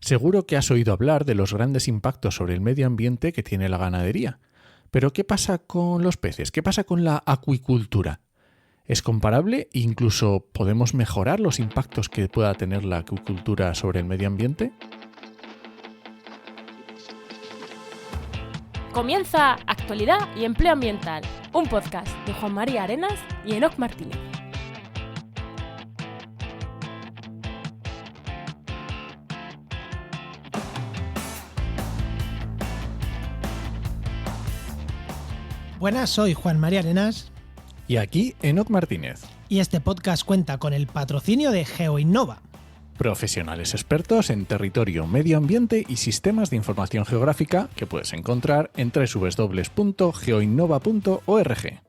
Seguro que has oído hablar de los grandes impactos sobre el medio ambiente que tiene la ganadería. Pero ¿qué pasa con los peces? ¿Qué pasa con la acuicultura? ¿Es comparable? ¿Incluso podemos mejorar los impactos que pueda tener la acuicultura sobre el medio ambiente? Comienza Actualidad y Empleo Ambiental, un podcast de Juan María Arenas y Enoc Martínez. Buenas, soy Juan María Arenas. Y aquí Enoc Martínez. Y este podcast cuenta con el patrocinio de GeoInnova. Profesionales expertos en territorio, medio ambiente y sistemas de información geográfica que puedes encontrar en www.geoinnova.org.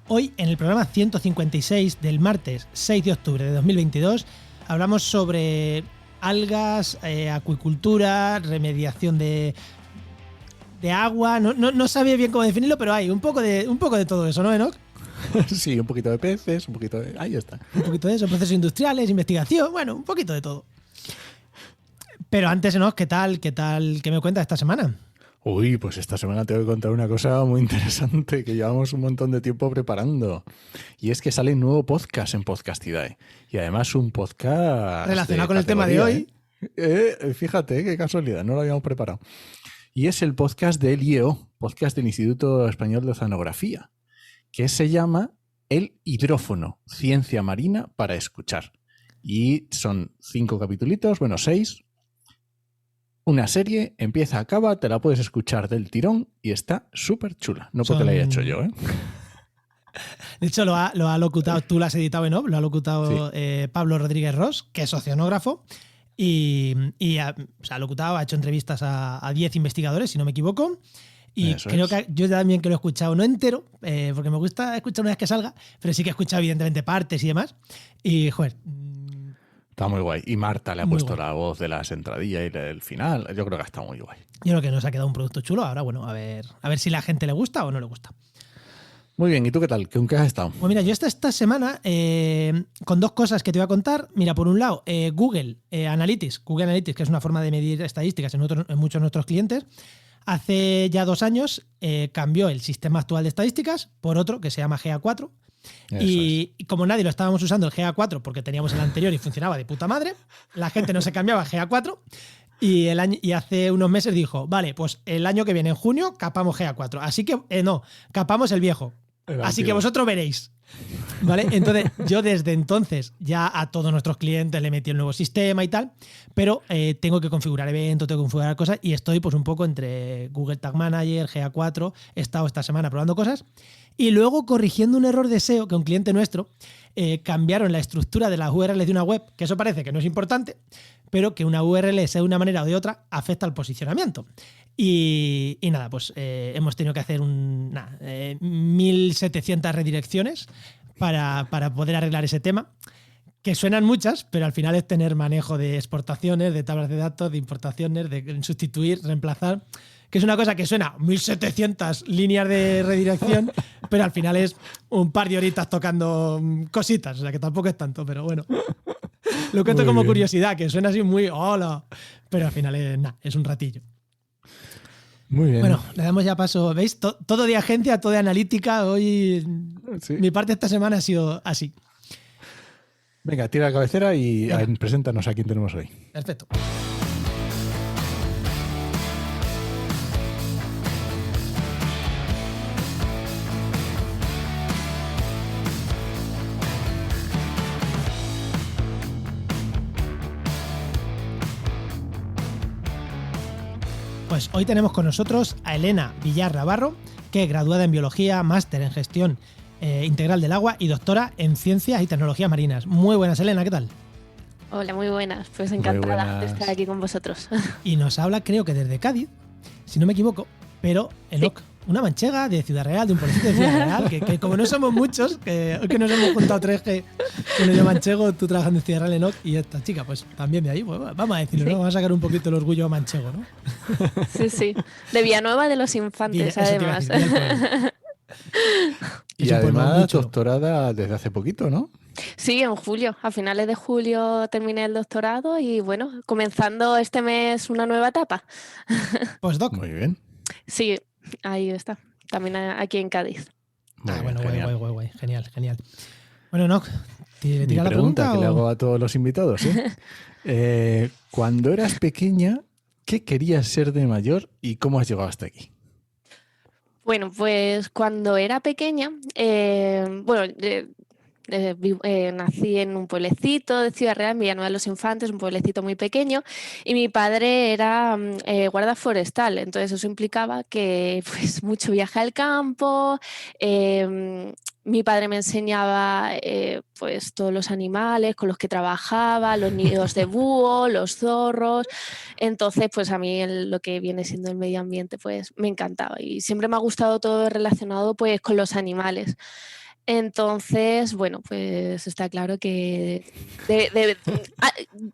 Hoy, en el programa 156 del martes 6 de octubre de 2022, hablamos sobre algas, acuicultura, remediación de agua. No sabía bien cómo definirlo, pero hay un poco de todo eso, ¿no, Enoc? Sí, un poquito de peces, un poquito de... Ahí está. Un poquito de eso, procesos industriales, investigación, bueno, un poquito de todo. Pero antes, Enoc, ¿qué me cuentas esta semana? Uy, pues esta semana te voy a contar una cosa muy interesante que llevamos un montón de tiempo preparando. Y es que sale un nuevo podcast en Podcastidae. Y además un podcast... relacionado con el tema de hoy. Fíjate, qué casualidad, no lo habíamos preparado. Y es el podcast del IEO, podcast del Instituto Español de Oceanografía, que se llama El Hidrófono, Ciencia Marina para Escuchar. Y son 5 capitulitos, 6. Una serie, empieza, acaba, te la puedes escuchar del tirón y está súper chula. No porque la haya hecho yo, ¿eh? De hecho, lo ha locutado, tú lo has editado, ¿no? Lo ha locutado sí. Pablo Rodríguez Ros, que es oceanógrafo. Y ha locutado, ha hecho entrevistas a 10 investigadores, si no me equivoco. Y eso creo que yo también que lo he escuchado, no entero, porque me gusta escuchar una vez que salga, pero sí que he escuchado evidentemente partes y demás. Y, joder... Está muy guay. Y Marta le ha puesto la voz de las entradillas y del final. Yo creo que está muy guay. Yo creo que nos ha quedado un producto chulo. Ahora, bueno, a ver si a la gente le gusta o no le gusta. Muy bien, ¿y tú qué tal? ¿Con qué has estado? Pues mira, yo esta semana con 2 cosas que te voy a contar. Mira, por un lado, Google Analytics, que es una forma de medir estadísticas en muchos de nuestros clientes, hace ya 2 años cambió el sistema actual de estadísticas por otro que se llama GA4. Y como nadie lo estábamos usando el GA4 porque teníamos el anterior y funcionaba de puta madre, la gente no se cambiaba a GA4 y hace unos meses dijo, vale, pues el año que viene, en junio, capamos GA4. Así que, capamos el viejo. Así que vosotros veréis. ¿Vale? Entonces, yo desde entonces ya a todos nuestros clientes le metí el nuevo sistema y tal, pero tengo que configurar eventos, tengo que configurar cosas y estoy pues un poco entre Google Tag Manager, GA4, he estado esta semana probando cosas y luego corrigiendo un error de SEO que un cliente nuestro cambiaron la estructura de las URLs de una web, que eso parece que no es importante, pero que una URL sea de una manera o de otra afecta al posicionamiento. Y nada, pues hemos tenido que hacer 1.700 redirecciones para poder arreglar ese tema, que suenan muchas, pero al final es tener manejo de exportaciones, de tablas de datos, de importaciones, de sustituir, reemplazar, que es una cosa que suena 1.700 líneas de redirección, pero al final es un par de horitas tocando cositas, o sea que tampoco es tanto, pero bueno. Lo cuento como curiosidad, que suena así muy hola, pero al final es un ratillo. Muy bien. Bueno, le damos ya paso. ¿Veis? Todo de agencia, todo de analítica. Hoy sí. Mi parte esta semana ha sido así. Venga, tira la cabecera y preséntanos a quién tenemos hoy. Perfecto. Pues hoy tenemos con nosotros a Elena Villar Navarro, que es graduada en Biología, máster en Gestión Integral del Agua y doctora en Ciencias y Tecnologías Marinas. Muy buenas, Elena, ¿qué tal? Hola, muy buenas. Pues encantada de estar aquí con vosotros. Y nos habla, creo que desde Cádiz, si no me equivoco, pero Enoc, una manchega de Ciudad Real, de un pueblecito de Ciudad Real, que como no somos muchos, que hoy que nos hemos juntado 3 que uno yo manchego, tú trabajando en Ciudad Real, Enoc, y esta chica, pues también de ahí, pues, vamos a decirlo, ¿no? Vamos a sacar un poquito el orgullo manchego, ¿no? Sí. De Villanueva de los Infantes, además. Y además doctorada desde hace poquito, ¿no? Sí, en julio, a finales de julio terminé el doctorado y bueno, comenzando este mes una nueva etapa. Postdoc. Muy bien. Sí, ahí está, también aquí en Cádiz. Muy bien, bueno, genial. guay. Genial, genial. Bueno, Enoch, ¿te Mi tira la pregunta que o? le hago a todos los invitados, ¿sí? Cuando eras pequeña, ¿qué querías ser de mayor y cómo has llegado hasta aquí? Bueno, pues cuando era pequeña, nací en un pueblecito de Ciudad Real, en Villanueva de los Infantes, un pueblecito muy pequeño, y mi padre era guarda forestal, entonces eso implicaba que pues mucho viaje al campo. Mi padre me enseñaba pues todos los animales con los que trabajaba, los nidos de búho, los zorros. Entonces, pues a mí lo que viene siendo el medio ambiente, pues me encantaba y siempre me ha gustado todo relacionado pues con los animales. Entonces, bueno, pues está claro que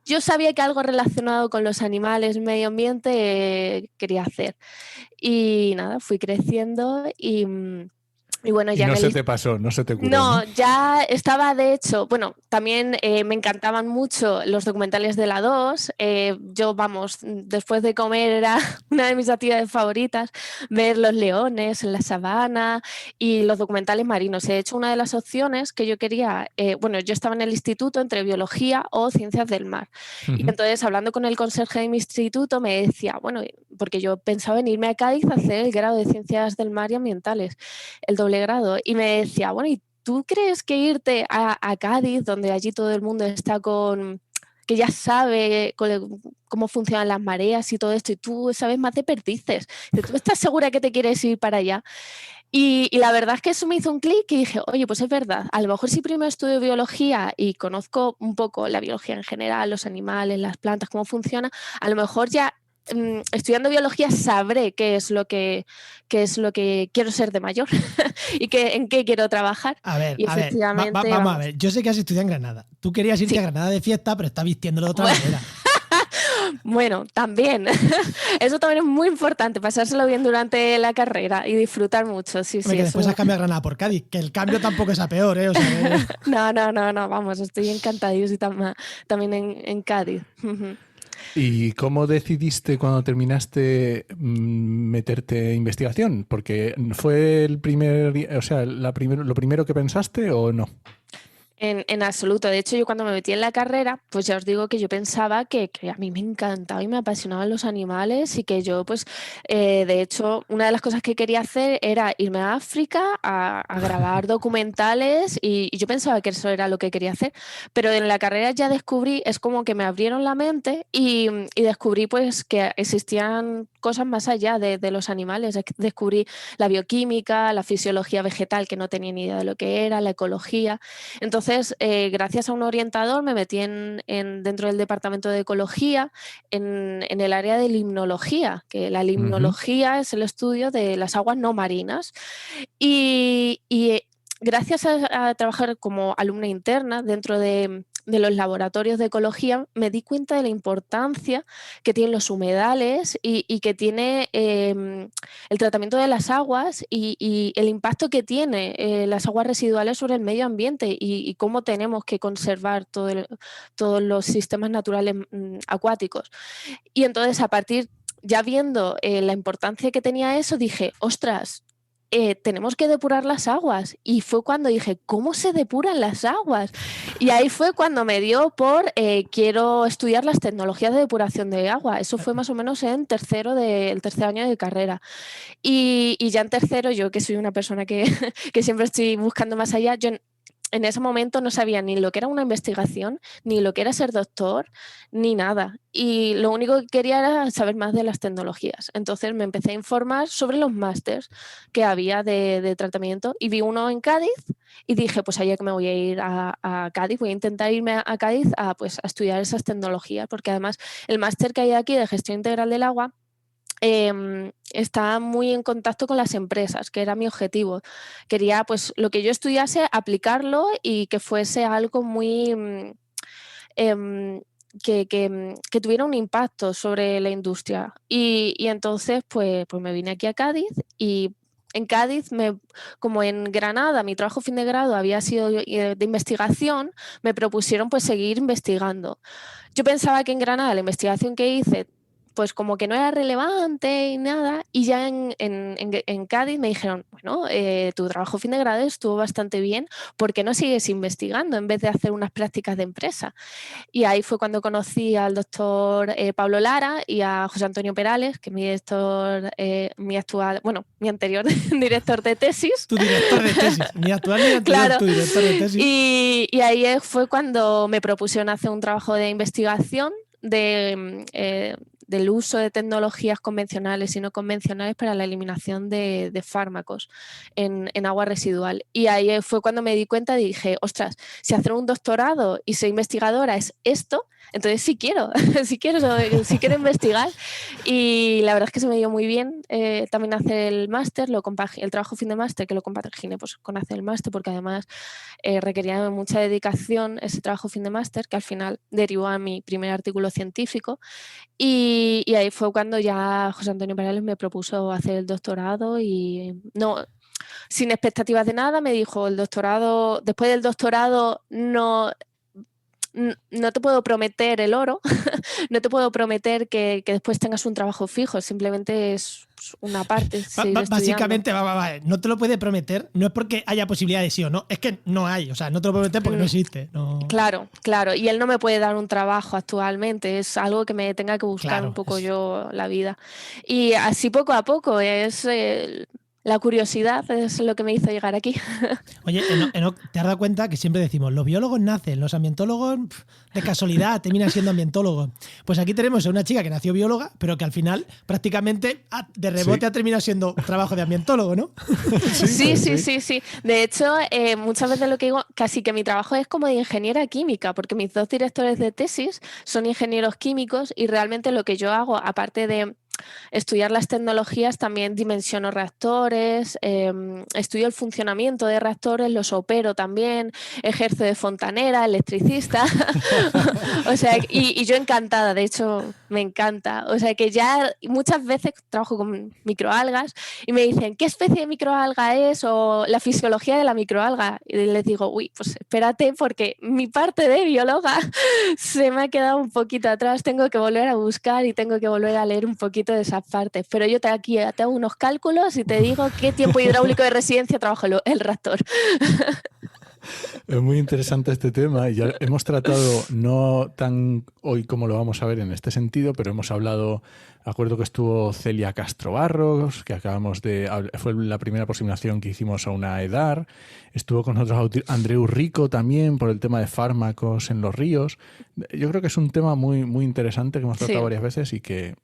yo sabía que algo relacionado con los animales, medio ambiente, quería hacer. Y nada, fui creciendo y bueno, Y ya en no se el te pasó, no se te curó, ¿no? no, ya estaba de hecho, bueno, también me encantaban mucho los documentales de la 2. Yo, vamos, después de comer era una de mis actividades favoritas, ver los leones en la sabana y los documentales marinos. De hecho, una de las opciones que yo quería, bueno, yo estaba en el instituto entre biología o ciencias del mar. Y Ujú. entonces, hablando con el conserje de mi instituto, me decía, bueno, porque yo pensaba en irme a Cádiz a hacer el grado de ciencias del mar y ambientales, el doble grado, y me decía, bueno, ¿y tú crees que irte a Cádiz, donde allí todo el mundo está que ya sabe cómo funcionan las mareas y todo esto, y tú sabes más de perdices? ¿Tú estás segura que te quieres ir para allá? Y la verdad es que eso me hizo un clic y dije, oye, pues es verdad, a lo mejor si primero estudio biología y conozco un poco la biología en general, los animales, las plantas, cómo funciona, a lo mejor ya estudiando biología sabré qué es lo que quiero ser de mayor y en qué quiero trabajar. A ver, Y efectivamente, vamos a vamos, ver. Yo sé que has estudiado en Granada. Tú querías irte sí. a Granada de fiesta, pero estás vistiéndolo de otra manera. Bueno, también. Eso también es muy importante, pasárselo bien durante la carrera y disfrutar mucho. Sí, Hombre, sí, que después eso. has cambiado a Granada por Cádiz, que el cambio tampoco es a peor, ¿eh? O sea, No, vamos, estoy encantadísima también en Cádiz. ¿Y cómo decidiste cuando terminaste meterte en investigación? Porque fue el primer, o sea, lo primero que pensaste o no. En absoluto. De hecho, yo cuando me metí en la carrera, pues ya os digo que yo pensaba que a mí me encantaba y me apasionaban los animales y que yo, pues, de hecho, una de las cosas que quería hacer era irme a África a grabar documentales y yo pensaba que eso era lo que quería hacer. Pero en la carrera ya descubrí, es como que me abrieron la mente y descubrí, pues, que existían cosas más allá de los animales. Descubrí la bioquímica, la fisiología vegetal, que no tenía ni idea de lo que era, la ecología. Entonces, gracias a un orientador me metí dentro del departamento de ecología en el área de limnología, que la Ujú. limnología es el estudio de las aguas no marinas. Gracias a trabajar como alumna interna dentro de los laboratorios de ecología, me di cuenta de la importancia que tienen los humedales y que tiene el tratamiento de las aguas y el impacto que tiene las aguas residuales sobre el medio ambiente y cómo tenemos que conservar todos los sistemas naturales acuáticos. Y entonces, a partir, ya viendo la importancia que tenía eso, dije, ostras, tenemos que depurar las aguas. Y fue cuando dije, ¿cómo se depuran las aguas? Y ahí fue cuando me dio por quiero estudiar las tecnologías de depuración de agua. Eso fue más o menos en el tercer año de carrera. Y ya en tercero, yo que soy una persona que, que siempre estoy buscando más allá, yo en ese momento no sabía ni lo que era una investigación, ni lo que era ser doctor, ni nada. Y lo único que quería era saber más de las tecnologías. Entonces me empecé a informar sobre los másters que había de tratamiento y vi uno en Cádiz y dije, pues allá que me voy a ir a Cádiz, voy a intentar irme a Cádiz pues, a estudiar esas tecnologías, porque además el máster que hay aquí de gestión integral del agua está muy en contacto con las empresas, que era mi objetivo. Quería, pues, lo que yo estudiase, aplicarlo y que fuese algo muy em, que tuviera un impacto sobre la industria. Y entonces, pues me vine aquí a Cádiz y en Cádiz, como en Granada mi trabajo fin de grado había sido de investigación, me propusieron pues seguir investigando. Yo pensaba que en Granada la investigación que hice pues como que no era relevante y nada, y ya en Cádiz me dijeron, bueno, tu trabajo fin de grado estuvo bastante bien, ¿por qué no sigues investigando en vez de hacer unas prácticas de empresa? Y ahí fue cuando conocí al doctor Pablo Lara y a José Antonio Perales, que es mi anterior director de tesis. Tu director de tesis, mi actual ni anterior, claro. Tu director de tesis. Y ahí fue cuando me propusieron hacer un trabajo de investigación del uso de tecnologías convencionales y no convencionales para la eliminación de fármacos en agua residual. Y ahí fue cuando me di cuenta y dije, ostras, si hacer un doctorado y ser investigadora es esto, entonces sí quiero investigar. Y la verdad es que se me dio muy bien también hacer el máster, el trabajo fin de máster, que lo compaginé pues, con hacer el máster, porque además requería mucha dedicación ese trabajo fin de máster, que al final derivó a mi primer artículo científico. Y ahí fue cuando ya José Antonio Perales me propuso hacer el doctorado y no, sin expectativas de nada, me dijo, después del doctorado no te puedo prometer el oro, no te puedo prometer que después tengas un trabajo fijo, simplemente es una parte. Básicamente, no te lo puede prometer, no es porque haya posibilidad de sí o no, es que no hay, o sea, no te lo puede prometer porque no existe. No. Claro, y él no me puede dar un trabajo actualmente, es algo que me tenga que buscar un poco yo la vida. Y así poco a poco es... La curiosidad es lo que me hizo llegar aquí. Oye, Enoc, ¿te has dado cuenta que siempre decimos los biólogos nacen, los ambientólogos de casualidad terminan siendo ambientólogos? Pues aquí tenemos a una chica que nació bióloga, pero que al final prácticamente de rebote ha terminado siendo trabajo de ambientólogo, ¿no? Sí. De hecho, muchas veces lo que digo, casi que mi trabajo es como de ingeniera química, porque mis dos directores de tesis son ingenieros químicos y realmente lo que yo hago, aparte de estudiar las tecnologías, también dimensiono reactores, estudio el funcionamiento de reactores, los opero también, ejerzo de fontanera, electricista. O sea, y yo encantada, de hecho me encanta. O sea que ya muchas veces trabajo con microalgas y me dicen, ¿qué especie de microalga es? O la fisiología de la microalga. Y les digo, pues espérate, porque mi parte de bióloga se me ha quedado un poquito atrás, tengo que volver a buscar y tengo que volver a leer un poquito de esas partes, pero yo te hago unos cálculos y te digo qué tiempo hidráulico de residencia trabajo el reactor. Es muy interesante este tema y ya hemos tratado, no tan hoy como lo vamos a ver en este sentido, pero hemos hablado, acuerdo que estuvo Celia Castro Barros, que fue la primera aproximación que hicimos a una EDAR, estuvo con nosotros Andreu Rico también por el tema de fármacos en los ríos. Yo creo que es un tema muy, muy interesante que hemos tratado varias veces y que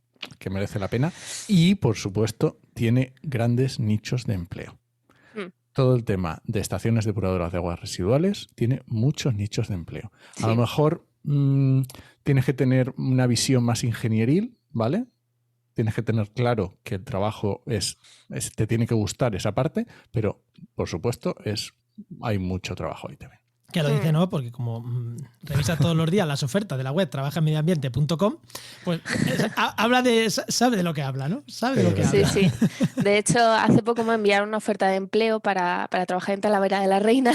merece la pena y, por supuesto, tiene grandes nichos de empleo. Todo el tema de estaciones depuradoras de aguas residuales tiene muchos nichos de empleo. A lo mejor tienes que tener una visión más ingenieril, ¿vale? Tienes que tener claro que el trabajo te tiene que gustar esa parte, pero, por supuesto, hay mucho trabajo ahí también. Que lo dice, ¿no? Porque como revisa todos los días las ofertas de la web trabajamediambiente.com, pues sabe de lo que habla, ¿no? Sabe de lo que habla. Sí. De hecho, hace poco me enviaron una oferta de empleo para trabajar en Talavera de la Reina.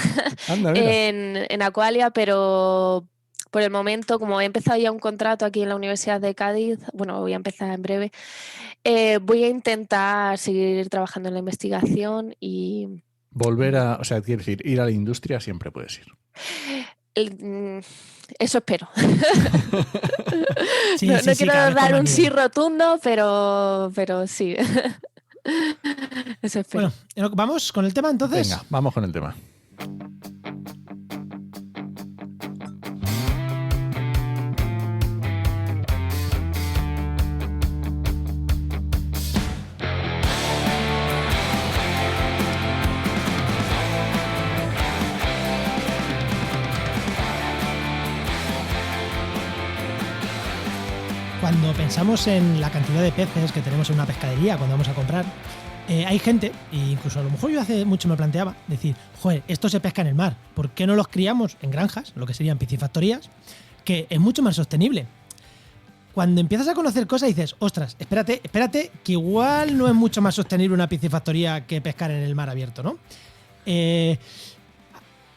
Anda, en Aqualia, pero por el momento, como he empezado ya un contrato aquí en la Universidad de Cádiz, bueno, voy a empezar en breve, voy a intentar seguir trabajando en la investigación y... quiero decir, ir a la industria siempre puedes ir. Eso espero. No quiero dar un sí rotundo, pero sí. Eso espero. Bueno, ¿vamos con el tema entonces? Venga, vamos con el tema. Cuando pensamos en la cantidad de peces que tenemos en una pescadería cuando vamos a comprar, hay gente, e incluso a lo mejor yo hace mucho me planteaba, decir, joder, esto se pesca en el mar, ¿por qué no los criamos en granjas, lo que serían piscifactorías, que es mucho más sostenible? cuando empiezas a conocer cosas dices, ostras, espérate, que igual no es mucho más sostenible una piscifactoría que pescar en el mar abierto, ¿no?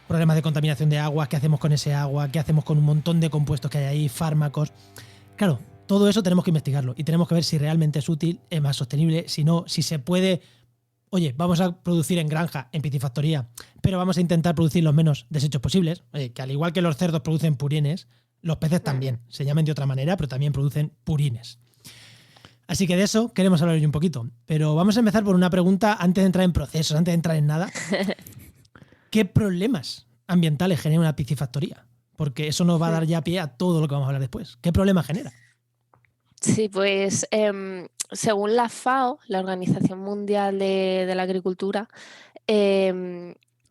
Problemas de contaminación de agua, qué hacemos con ese agua, qué hacemos con un montón de compuestos que hay ahí, fármacos. Claro, todo eso tenemos que investigarlo y tenemos que ver si realmente es útil, es más sostenible, si no, si se puede. Oye, vamos a producir en granja, en piscifactoría, pero vamos a intentar producir los menos desechos posibles. Oye, que al igual que los cerdos producen purines, los peces también. Se llaman de otra manera, pero también producen purines. Así que de eso queremos hablar hoy un poquito. Pero vamos a empezar por una pregunta antes de entrar en procesos, antes de entrar en nada. ¿Qué problemas ambientales genera una piscifactoría? Porque eso nos va a dar ya pie a todo lo que vamos a hablar después. ¿Qué problemas genera? Sí, pues según la FAO, la Organización Mundial de la Agricultura y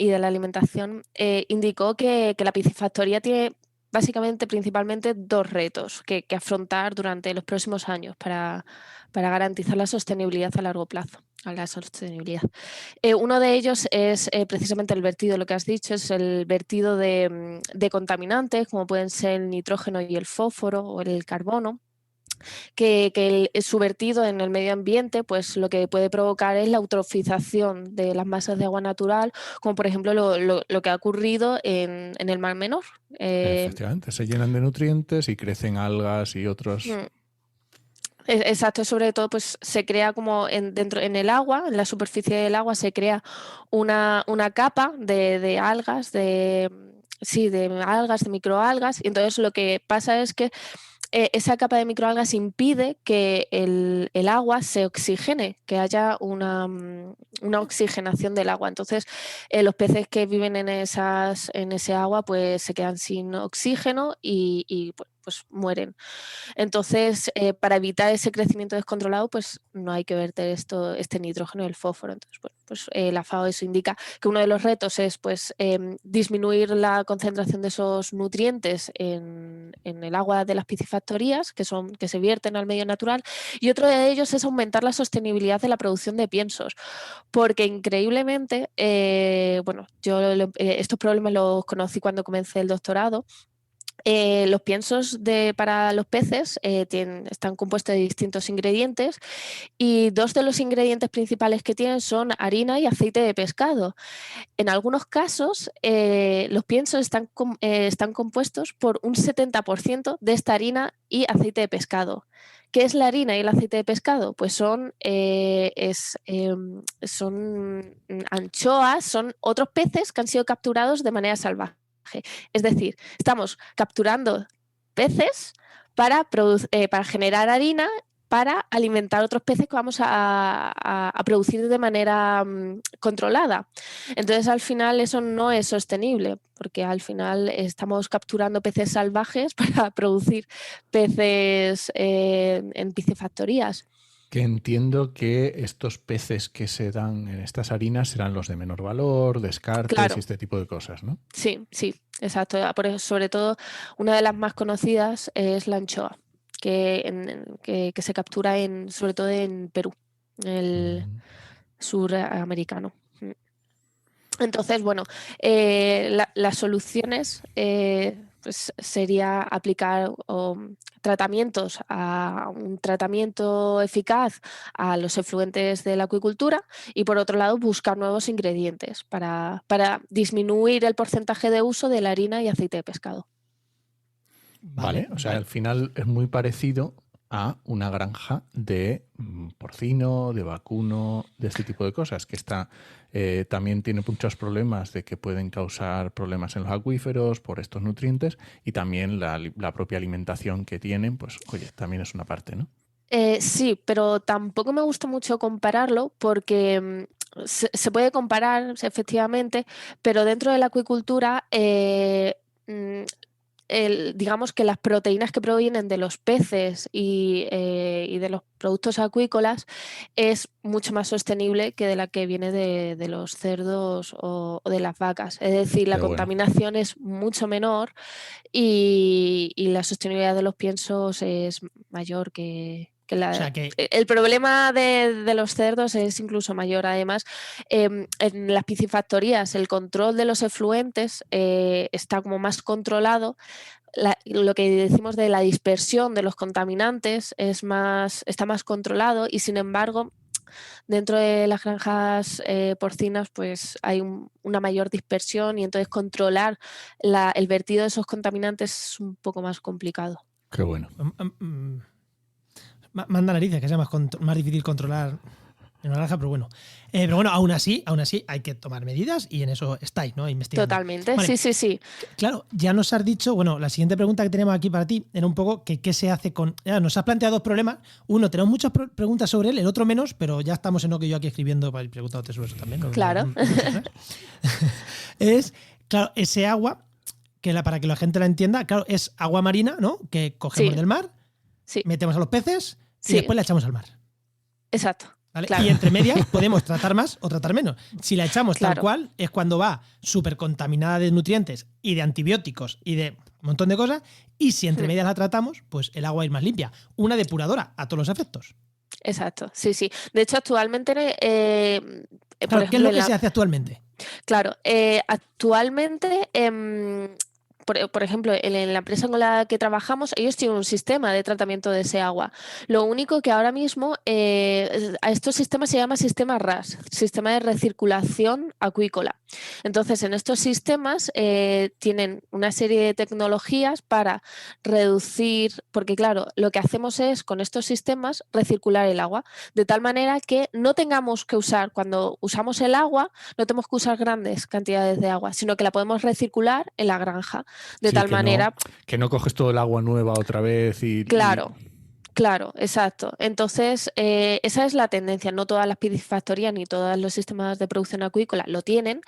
de la Alimentación, indicó que la piscifactoría tiene básicamente, principalmente, dos retos que afrontar durante los próximos años para garantizar la sostenibilidad a largo plazo. Uno de ellos es precisamente el vertido, lo que has dicho, es el vertido de contaminantes, como pueden ser el nitrógeno y el fósforo o el carbono. Que su vertido en el medio ambiente, pues lo que puede provocar es la eutrofización de las masas de agua natural, como por ejemplo lo que ha ocurrido en el Mar Menor. Efectivamente, se llenan de nutrientes y crecen algas y otros. Exacto, sobre todo pues se crea como en el agua, en la superficie del agua se crea una capa de algas, de algas, de microalgas, y entonces lo que pasa es que esa capa de microalgas impide que el agua se oxigene, que haya una oxigenación del agua. Entonces, los peces que viven en ese agua pues se quedan sin oxígeno y pues mueren. Entonces, para evitar ese crecimiento descontrolado, pues no hay que verter este nitrógeno y el fósforo. Entonces, pues la FAO eso indica que uno de los retos es pues disminuir la concentración de esos nutrientes en el agua de las piscifactorías, que se vierten al medio natural, y otro de ellos es aumentar la sostenibilidad de la producción de piensos, porque increíblemente, yo estos problemas los conocí cuando comencé el doctorado. Los piensos para los peces están compuestos de distintos ingredientes y dos de los ingredientes principales que tienen son harina y aceite de pescado. En algunos casos, los piensos están compuestos por un 70% de esta harina y aceite de pescado. ¿Qué es la harina y el aceite de pescado? Pues son anchoas, son otros peces que han sido capturados de manera salvaje. Es decir, estamos capturando peces para generar harina, para alimentar otros peces que vamos a producir de manera controlada. Entonces, al final, eso no es sostenible, porque al final estamos capturando peces salvajes para producir peces en piscifactorías. Que entiendo que estos peces que se dan en estas harinas serán los de menor valor, descartes, claro, y este tipo de cosas, ¿no? Sí, exacto. Por eso, sobre todo, una de las más conocidas es la anchoa, que se captura sobre todo en Perú, en el suramericano. Entonces, bueno, las soluciones pues sería aplicar tratamientos, un tratamiento eficaz a los efluentes de la acuicultura y, por otro lado, buscar nuevos ingredientes para disminuir el porcentaje de uso de la harina y aceite de pescado. Vale, o sea, al final es muy parecido a una granja de porcino, de vacuno, de este tipo de cosas, que también tiene muchos problemas de que pueden causar problemas en los acuíferos por estos nutrientes, y también la propia alimentación que tienen, pues oye, también es una parte, ¿no? Sí, pero tampoco me gusta mucho compararlo porque se puede comparar efectivamente, pero dentro de la acuicultura digamos que las proteínas que provienen de los peces y de los productos acuícolas es mucho más sostenible que de la que viene de los cerdos o de las vacas. Es decir, la contaminación es mucho menor y la sostenibilidad de los piensos es mayor que el problema de los cerdos es incluso mayor. Además, en las piscifactorías el control de los efluentes está como más controlado, lo que decimos de la dispersión de los contaminantes está más controlado y, sin embargo, dentro de las granjas porcinas pues hay una mayor dispersión y entonces controlar el vertido de esos contaminantes es un poco más complicado. Qué bueno. Manda narices, que sea más difícil controlar en una granja, pero bueno, aún así hay que tomar medidas y en eso estáis, ¿no? Investigando. Totalmente, vale. Sí. Claro, ya nos has dicho, bueno, la siguiente pregunta que tenemos aquí para ti era un poco que qué se hace con... nos has planteado dos problemas. Uno, tenemos muchas preguntas sobre él, el otro menos, pero ya estamos en lo que yo aquí escribiendo para ir preguntándote sobre eso también, ¿no? Claro. Es, claro, ese agua, para que la gente la entienda, claro, es agua marina, ¿no? Que cogemos del mar, metemos a los peces y después la echamos al mar. Exacto. ¿Vale? Claro. Y entre medias podemos tratar más o tratar menos. Si la echamos tal cual, es cuando va súper contaminada de nutrientes y de antibióticos y de un montón de cosas. Y si entre medias la tratamos, pues el agua es más limpia. Una depuradora a todos los efectos. Exacto, sí. De hecho, actualmente... Claro, ¿qué es lo que se hace actualmente? Claro, actualmente... Por ejemplo, en la empresa con la que trabajamos, ellos tienen un sistema de tratamiento de ese agua. Lo único que ahora mismo a estos sistemas se llama sistema RAS, sistema de recirculación acuícola. Entonces, en estos sistemas tienen una serie de tecnologías para reducir, porque claro, lo que hacemos es con estos sistemas recircular el agua, de tal manera que no tengamos que usar, cuando usamos el agua, no tenemos que usar grandes cantidades de agua, sino que la podemos recircular en la granja. De tal manera... que no coges todo el agua nueva otra vez y... Claro, exacto. Entonces, esa es la tendencia. No todas las piscifactorías ni todos los sistemas de producción acuícola lo tienen,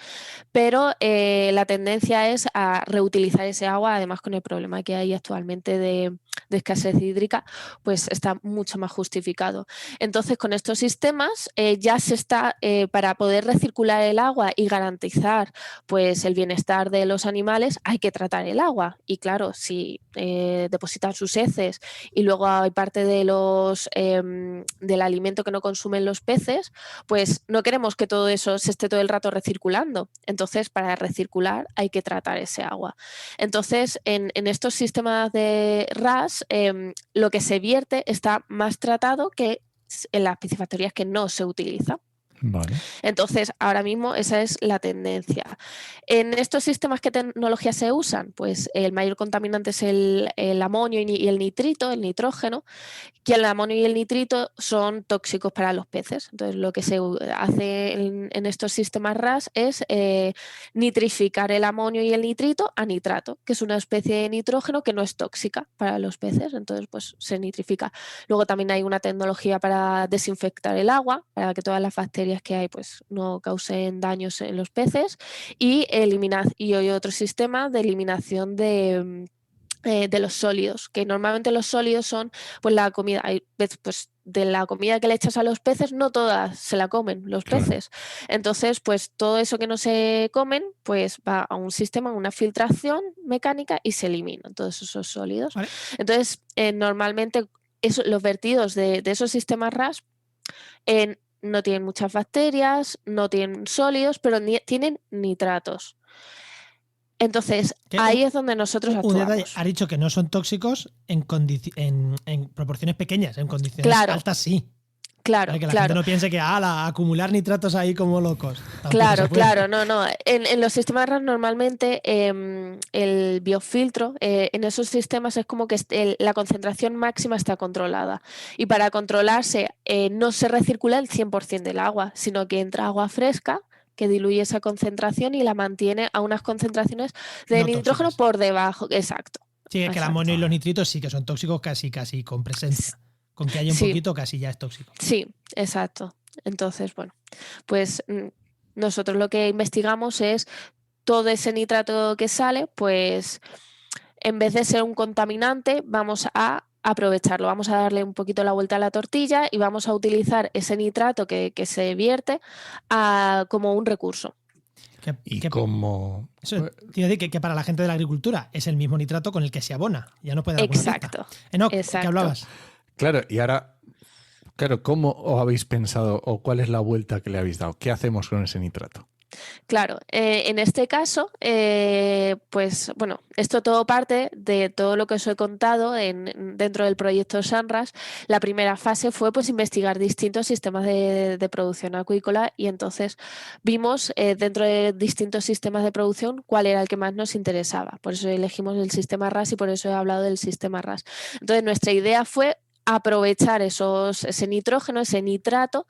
pero la tendencia es a reutilizar ese agua, además con el problema que hay actualmente de escasez hídrica, pues está mucho más justificado. Entonces, con estos sistemas ya se está, para poder recircular el agua y garantizar pues el bienestar de los animales, hay que tratar el agua. Y claro, si depositan sus heces y luego hay parte de del alimento que no consumen los peces, pues no queremos que todo eso se esté todo el rato recirculando. Entonces, para recircular hay que tratar ese agua. Entonces, en estos sistemas de RAS, lo que se vierte está más tratado que en las piscifactorías que no se utiliza. Vale. Entonces, ahora mismo esa es la tendencia. En estos sistemas, ¿qué tecnologías se usan? Pues el mayor contaminante es el amonio y el nitrito, el nitrógeno, que el amonio y el nitrito son tóxicos para los peces. Entonces, lo que se hace en estos sistemas RAS es nitrificar el amonio y el nitrito a nitrato, que es una especie de nitrógeno que no es tóxica para los peces. Entonces, pues se nitrifica. Luego también hay una tecnología para desinfectar el agua, para que todas las bacterias que hay pues no causen daños en los peces, y hay otro sistema de eliminación de los sólidos, que normalmente los sólidos son pues la comida. Hay veces pues de la comida que le echas a los peces no todas se la comen los peces. Entonces pues todo eso que no se comen pues va a un sistema, una filtración mecánica y se eliminan todos esos sólidos. Vale. Entonces normalmente los vertidos de esos sistemas RAS no tienen muchas bacterias, no tienen sólidos, pero tienen nitratos. Entonces, ahí es donde nosotros actuamos. Detalle, ha dicho que no son tóxicos en proporciones pequeñas, en condiciones altas sí. Claro, para que la gente no piense que acumular nitratos ahí como locos. Claro, no. En los sistemas RAS normalmente el biofiltro, en esos sistemas es como que la concentración máxima está controlada. Y para controlarse no se recircula el 100% del agua, sino que entra agua fresca que diluye esa concentración y la mantiene a unas concentraciones de nitrógeno por debajo. Exacto. Sí, es que el amonio y los nitritos sí que son tóxicos casi con presencia. Con que haya un poquito casi ya es tóxico. Sí, exacto. Entonces, bueno, pues nosotros lo que investigamos es todo ese nitrato que sale, pues en vez de ser un contaminante, vamos a aprovecharlo, vamos a darle un poquito la vuelta a la tortilla y vamos a utilizar ese nitrato que se vierte como un recurso. Como... Eso quiere decir que para la gente de la agricultura es el mismo nitrato con el que se abona. Ya no puede dar Exacto. Enoc, ¿qué hablabas? Claro, y ahora, ¿cómo os habéis pensado o cuál es la vuelta que le habéis dado? ¿Qué hacemos con ese nitrato? Claro, en este caso, pues bueno, esto todo parte de todo lo que os he contado dentro del proyecto SANRAS. La primera fase fue pues investigar distintos sistemas de producción acuícola y entonces vimos dentro de distintos sistemas de producción cuál era el que más nos interesaba. Por eso elegimos el sistema RAS y por eso he hablado del sistema RAS. Entonces nuestra idea fue aprovechar ese nitrógeno, ese nitrato,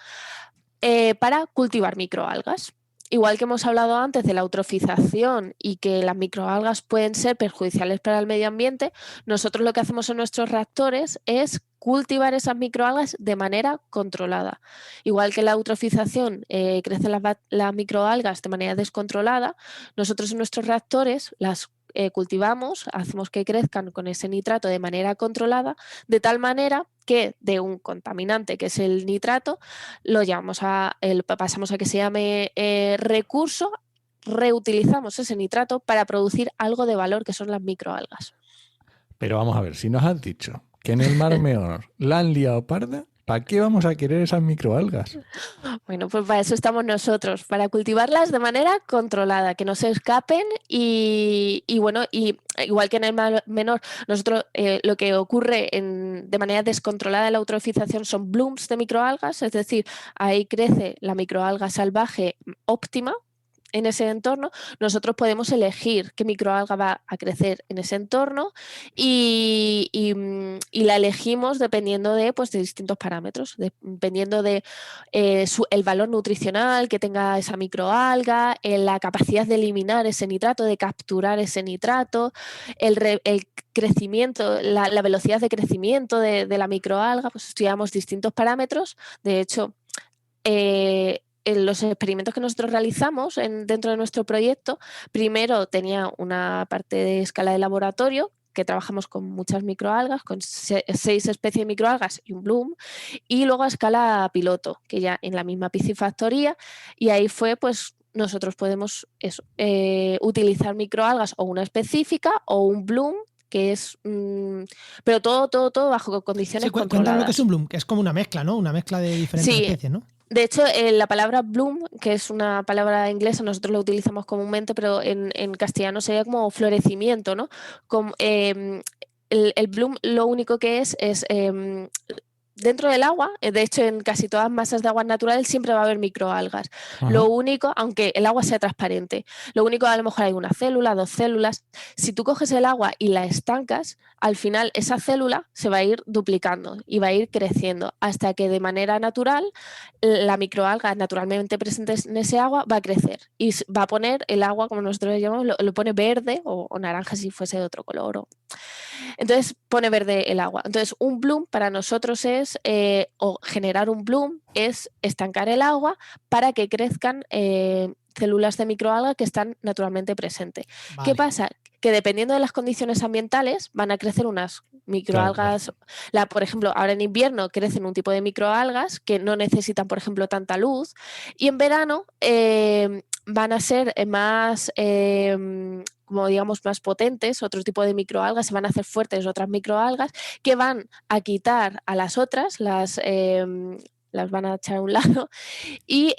para cultivar microalgas. Igual que hemos hablado antes de la eutrofización y que las microalgas pueden ser perjudiciales para el medio ambiente, nosotros lo que hacemos en nuestros reactores es cultivar esas microalgas de manera controlada. Igual que la eutrofización crecen las microalgas de manera descontrolada, nosotros en nuestros reactores las cultivamos, hacemos que crezcan con ese nitrato de manera controlada, de tal manera que de un contaminante que es el nitrato pasamos a que se llame recurso, reutilizamos ese nitrato para producir algo de valor que son las microalgas. Pero vamos a ver, si nos has dicho que en el Mar Menor la han liado parda, ¿para qué vamos a querer esas microalgas? Bueno, pues para eso estamos nosotros, para cultivarlas de manera controlada, que no se escapen y bueno, y igual que en el Mar Menor, nosotros lo que ocurre de manera descontrolada en la eutrofización son blooms de microalgas, es decir, ahí crece la microalga salvaje óptima en ese entorno. Nosotros podemos elegir qué microalga va a crecer en ese entorno y la elegimos dependiendo de distintos parámetros, dependiendo de el valor nutricional que tenga esa microalga, la capacidad de eliminar ese nitrato, de capturar ese nitrato, el crecimiento, la velocidad de crecimiento de la microalga. Pues estudiamos distintos parámetros. De hecho, en los experimentos que nosotros realizamos dentro de nuestro proyecto, primero tenía una parte de escala de laboratorio, que trabajamos con muchas microalgas, con 6 especies de microalgas y un bloom, y luego a escala piloto, que ya en la misma piscifactoría, y ahí fue pues nosotros podemos utilizar microalgas o una específica o un bloom, que es pero todo bajo condiciones controladas. Cuéntanos lo que es un bloom, que es como una mezcla, ¿no? Una mezcla de diferentes especies, ¿no? De hecho, la palabra bloom, que es una palabra inglesa, nosotros la utilizamos comúnmente, pero en castellano sería como florecimiento, ¿no? El bloom lo único que es dentro del agua, de hecho en casi todas masas de agua naturales siempre va a haber microalgas. Ajá. Lo único, aunque el agua sea transparente, lo único a lo mejor hay una célula, 2 células. Si tú coges el agua y la estancas, al final esa célula se va a ir duplicando y va a ir creciendo hasta que de manera natural la microalga naturalmente presente en ese agua va a crecer y va a poner el agua, como nosotros le llamamos, lo pone verde o naranja si fuese de otro color. Entonces pone verde el agua. Entonces un bloom para nosotros o generar un bloom es estancar el agua para que crezcan células de microalga que están naturalmente presentes. Vale. ¿Qué pasa? Que dependiendo de las condiciones ambientales van a crecer unas microalgas. Claro. Por ejemplo, ahora en invierno crecen un tipo de microalgas que no necesitan, por ejemplo, tanta luz, y en verano van a ser más, como digamos, más potentes, otro tipo de microalgas, se van a hacer fuertes otras microalgas que van a quitar a las otras, las van a echar a un lado y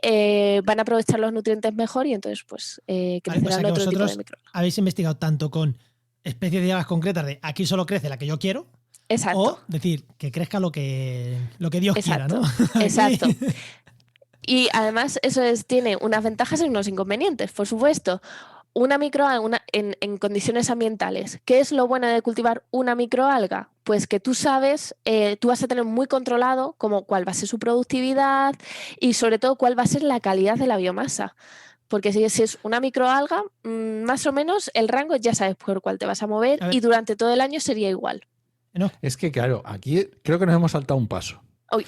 van a aprovechar los nutrientes mejor y entonces pues crecerán otro tipo de microalgas. Habéis investigado tanto con especies de algas concretas de aquí solo crece la que yo quiero. Exacto. O decir, que crezca lo que Dios quiera, ¿no? Exacto. Y además eso tiene unas ventajas y unos inconvenientes, por supuesto. Una microalga en condiciones ambientales. ¿Qué es lo bueno de cultivar una microalga? Pues que tú sabes, tú vas a tener muy controlado cuál va a ser su productividad y sobre todo cuál va a ser la calidad de la biomasa. Porque si es una microalga, más o menos el rango ya sabes por cuál te vas a mover y durante todo el año sería igual. No. Es que claro, aquí creo que nos hemos saltado un paso. Uy.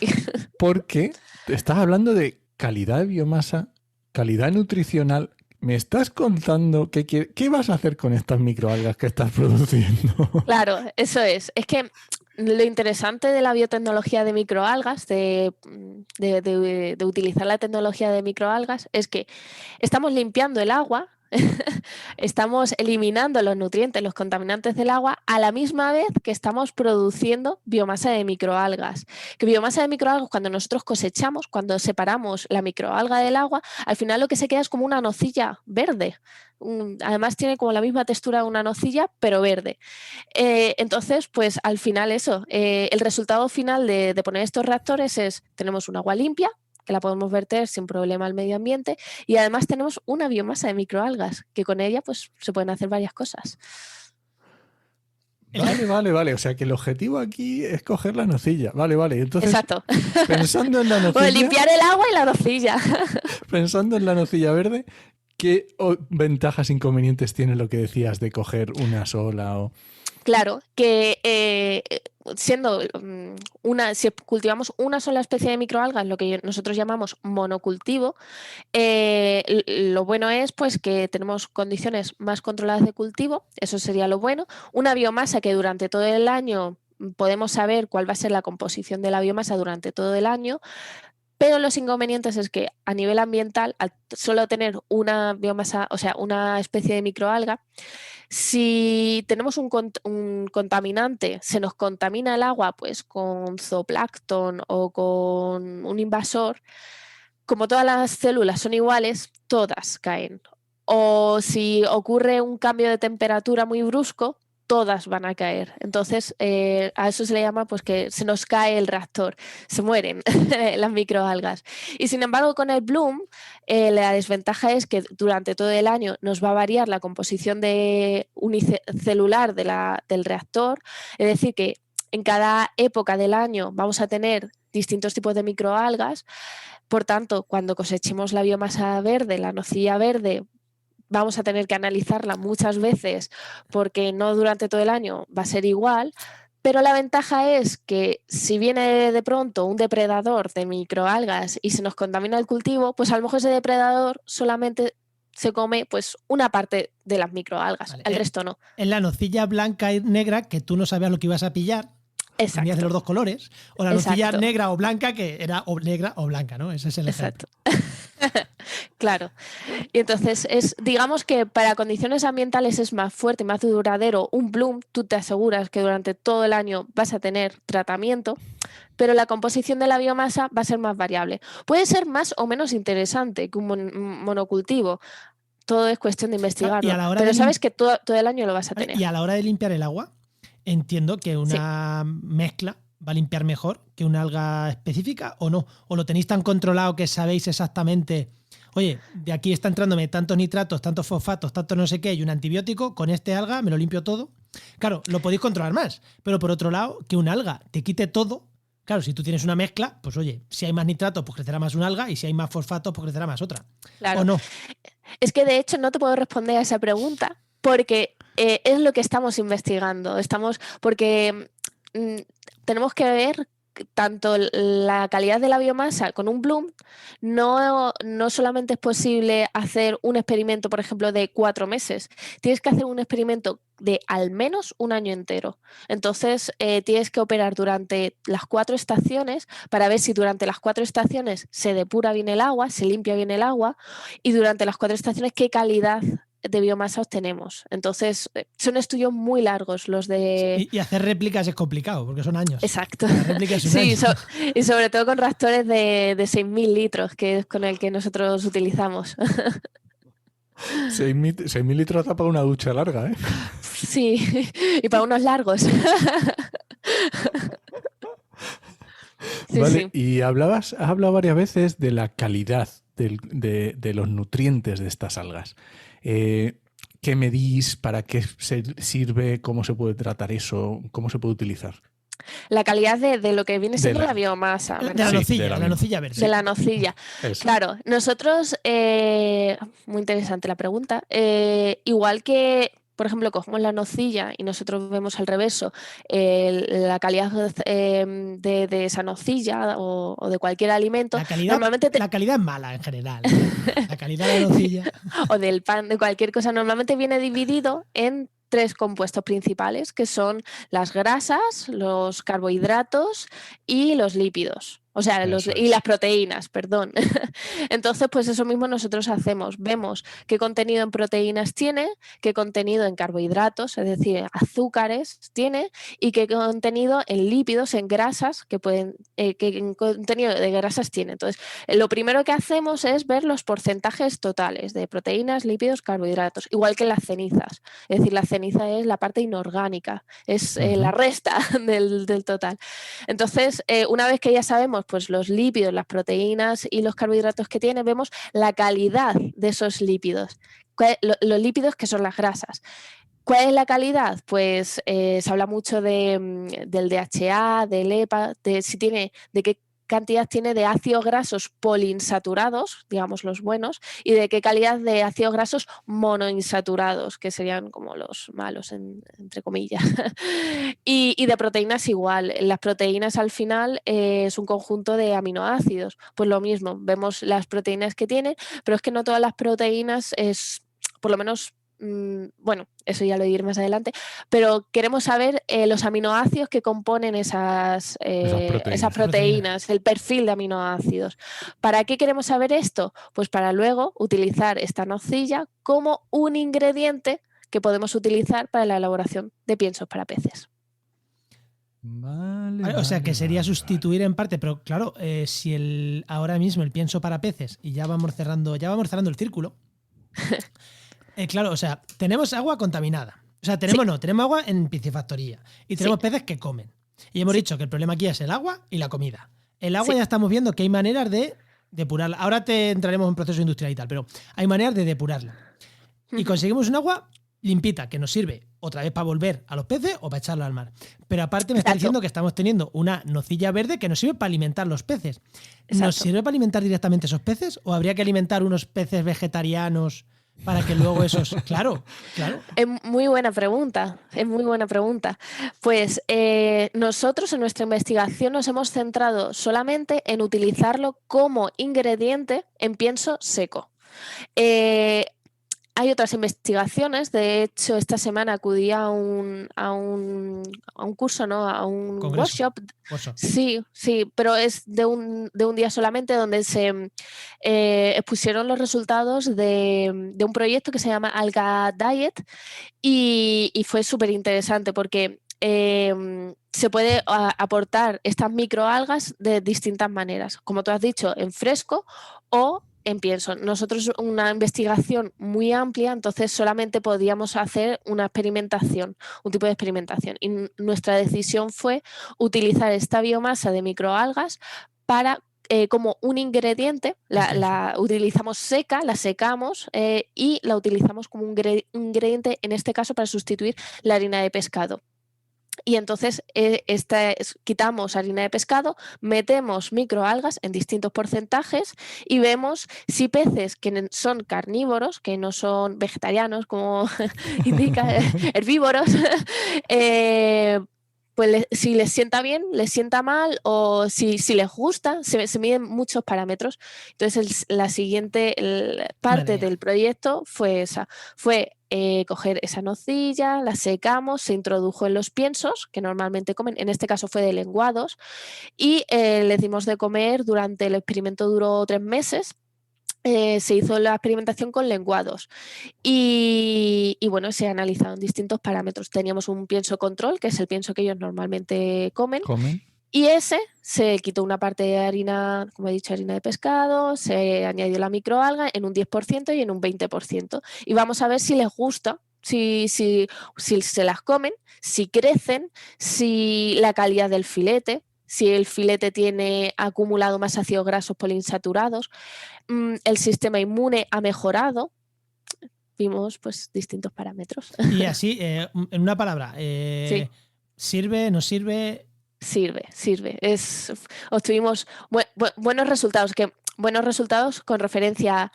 Porque estás hablando de calidad de biomasa, calidad nutricional. ¿Me estás contando qué vas a hacer con estas microalgas que estás produciendo? Claro, eso es. Es que lo interesante de la biotecnología de microalgas, de utilizar la tecnología de microalgas, es que estamos limpiando el agua, estamos eliminando los nutrientes, los contaminantes del agua a la misma vez que estamos produciendo biomasa de microalgas. Que biomasa de microalgas, cuando nosotros cosechamos, cuando separamos la microalga del agua, al final lo que se queda es como una nocilla verde. Además tiene como la misma textura de una nocilla, pero verde. Entonces, pues al final eso, el resultado final de poner estos reactores es, tenemos un agua limpia, que la podemos verter sin problema al medio ambiente, y además tenemos una biomasa de microalgas, que con ella pues se pueden hacer varias cosas. Vale. O sea que el objetivo aquí es coger la nocilla. Vale. Entonces, exacto. Pensando en la nocilla... Bueno, limpiar el agua y la nocilla. Pensando en la nocilla verde, ¿qué ventajas e inconvenientes tiene lo que decías de coger una sola o...? Claro, que si cultivamos una sola especie de microalgas, lo que nosotros llamamos monocultivo, lo bueno es pues que tenemos condiciones más controladas de cultivo, eso sería lo bueno, una biomasa que durante todo el año podemos saber cuál va a ser la composición de la biomasa durante todo el año. Pero los inconvenientes es que a nivel ambiental, al solo tener una biomasa, o sea, una especie de microalga, si tenemos un contaminante, se nos contamina el agua pues con zooplancton o con un invasor, como todas las células son iguales, todas caen. O si ocurre un cambio de temperatura muy brusco, todas van a caer. Entonces, a eso se le llama pues que se nos cae el reactor, se mueren las microalgas. Y sin embargo, con el bloom, la desventaja es que durante todo el año nos va a variar la composición unicelular del reactor, es decir, que en cada época del año vamos a tener distintos tipos de microalgas. Por tanto, cuando cosechemos la biomasa verde, la nocilla verde, vamos a tener que analizarla muchas veces porque no durante todo el año va a ser igual, pero la ventaja es que si viene de pronto un depredador de microalgas y se nos contamina el cultivo, pues a lo mejor ese depredador solamente se come pues una parte de las microalgas, vale, el resto no. En la nocilla blanca y negra, que tú no sabías lo que ibas a pillar, tenías de los dos colores, o la nocilla negra o blanca, que era o negra o blanca, ¿no? Ese es el ejemplo. Claro. Y entonces, digamos que para condiciones ambientales es más fuerte y más duradero un bloom. Tú te aseguras que durante todo el año vas a tener tratamiento, pero la composición de la biomasa va a ser más variable. Puede ser más o menos interesante que un monocultivo. Todo es cuestión de investigarlo. Pero sabes que todo el año lo vas a tener. Y a la hora de limpiar el agua, entiendo que una mezcla va a limpiar mejor que una alga específica, ¿o no? ¿O lo tenéis tan controlado que sabéis exactamente, oye, de aquí está entrándome tantos nitratos, tantos fosfatos, tanto no sé qué, y un antibiótico, con este alga me lo limpio todo? Claro, lo podéis controlar más, pero por otro lado, que un alga te quite todo, claro, si tú tienes una mezcla, pues oye, si hay más nitratos, pues crecerá más un alga, y si hay más fosfatos, pues crecerá más otra. Claro. ¿O no? Es que de hecho no te puedo responder a esa pregunta, porque es lo que estamos investigando. Porque tenemos que ver tanto la calidad de la biomasa con un bloom. No solamente es posible hacer un experimento, por ejemplo, de 4 meses. Tienes que hacer un experimento de al menos un año entero. Entonces, tienes que operar durante las 4 estaciones para ver si durante las 4 estaciones se depura bien el agua, se limpia bien el agua, y durante las 4 estaciones qué calidad de biomasa obtenemos. Entonces, son estudios muy largos los de... Y hacer réplicas es complicado, porque son años. Exacto. Sí, y sobre todo con reactores de 6.000 litros, que es con el que nosotros utilizamos. 6.000 litros da para una ducha larga, ¿eh? Sí, y para unos largos. Vale, y has hablado varias veces de la calidad de los nutrientes de estas algas. ¿Qué medís? ¿Para qué sirve? ¿Cómo se puede tratar eso? ¿Cómo se puede utilizar? La calidad de lo que viene siendo la biomasa. De la nocilla, la nocilla verde. De la nocilla. Eso. Claro, nosotros, muy interesante la pregunta, igual que, por ejemplo, cogemos la nocilla y nosotros vemos al reverso la calidad de esa nocilla o de cualquier alimento. La calidad es mala en general. La calidad de la nocilla. O del pan, de cualquier cosa, normalmente viene dividido en 3 compuestos principales, que son las grasas, los carbohidratos y los lípidos. O sea, Eso y es. las proteínas, perdón. Entonces, pues eso mismo nosotros hacemos. Vemos qué contenido en proteínas tiene, qué contenido en carbohidratos, es decir, azúcares tiene, y qué contenido en lípidos, en grasas, qué contenido de grasas tiene. Entonces, lo primero que hacemos es ver los porcentajes totales de proteínas, lípidos, carbohidratos, igual que las cenizas. Es decir, la ceniza es la parte inorgánica, es la resta del total. Entonces, una vez que ya sabemos pues, los lípidos, las proteínas y los carbohidratos que tiene, vemos la calidad de esos lípidos, los lípidos que son las grasas. ¿Cuál es la calidad? Pues se habla mucho del DHA, del EPA, de qué cantidad tiene de ácidos grasos poliinsaturados, digamos los buenos, y de qué calidad de ácidos grasos monoinsaturados, que serían como los malos, entre comillas. Y de proteínas igual. Las proteínas al final es un conjunto de aminoácidos. Pues lo mismo, vemos las proteínas que tienen, pero es que no todas las proteínas por lo menos, bueno, eso ya lo diré más adelante, pero queremos saber los aminoácidos que componen esas proteínas, el perfil de aminoácidos. ¿Para qué queremos saber esto? Pues para luego utilizar esta nocilla como un ingrediente que podemos utilizar para la elaboración de piensos para peces. Vale, o sea que sería sustituir en parte, pero claro, si ahora mismo el pienso para peces, y ya vamos cerrando el círculo. Claro, o sea, tenemos agua contaminada. O sea, tenemos agua en piscifactoría y tenemos peces que comen. Y hemos dicho que el problema aquí es el agua y la comida. El agua ya estamos viendo que hay maneras de depurarla. Ahora entraremos en proceso industrial y tal, pero hay maneras de depurarla. Y conseguimos un agua limpita que nos sirve otra vez para volver a los peces o para echarlo al mar. Pero aparte me está diciendo que estamos teniendo una nocilla verde que nos sirve para alimentar los peces. ¿Nos sirve para alimentar directamente esos peces o habría que alimentar unos peces vegetarianos para que luego esos... Claro. Es muy buena pregunta, Pues nosotros en nuestra investigación nos hemos centrado solamente en utilizarlo como ingrediente en pienso seco. Hay otras investigaciones, de hecho esta semana acudí a un curso, ¿no? A un workshop. Sí, pero es de un día solamente, donde se expusieron los resultados de un proyecto que se llama Alga Diet y fue súper interesante porque se puede aportar estas microalgas de distintas maneras, como tú has dicho, en fresco o en pienso. Nosotros una investigación muy amplia, entonces solamente podíamos hacer una experimentación, un tipo de experimentación. Y nuestra decisión fue utilizar esta biomasa de microalgas para como un ingrediente, la utilizamos seca, la secamos y la utilizamos como un ingrediente, en este caso para sustituir la harina de pescado. Y entonces quitamos harina de pescado, metemos microalgas en distintos porcentajes y vemos si peces que son carnívoros, que no son vegetarianos, como indica, herbívoros, pues si les sienta bien, les sienta mal, o si les gusta, se miden muchos parámetros. Entonces la siguiente parte del proyecto fue esa, coger esa nocilla, la secamos, se introdujo en los piensos que normalmente comen, en este caso fue de lenguados, y les dimos de comer. Durante el experimento duró 3 meses. Se hizo la experimentación con lenguados y bueno, se analizaron distintos parámetros. Teníamos un pienso control, que es el pienso que ellos normalmente comen. Y ese se quitó una parte de harina, como he dicho, harina de pescado, se añadió la microalga en un 10% y en un 20%. Y vamos a ver si les gusta, si se las comen, si crecen, si la calidad del filete, si el filete tiene acumulado más ácidos grasos poliinsaturados, el sistema inmune ha mejorado. Vimos pues distintos parámetros. Y así, en una palabra, ¿sirve, no sirve? Sirve. Obtuvimos buenos resultados con referencia.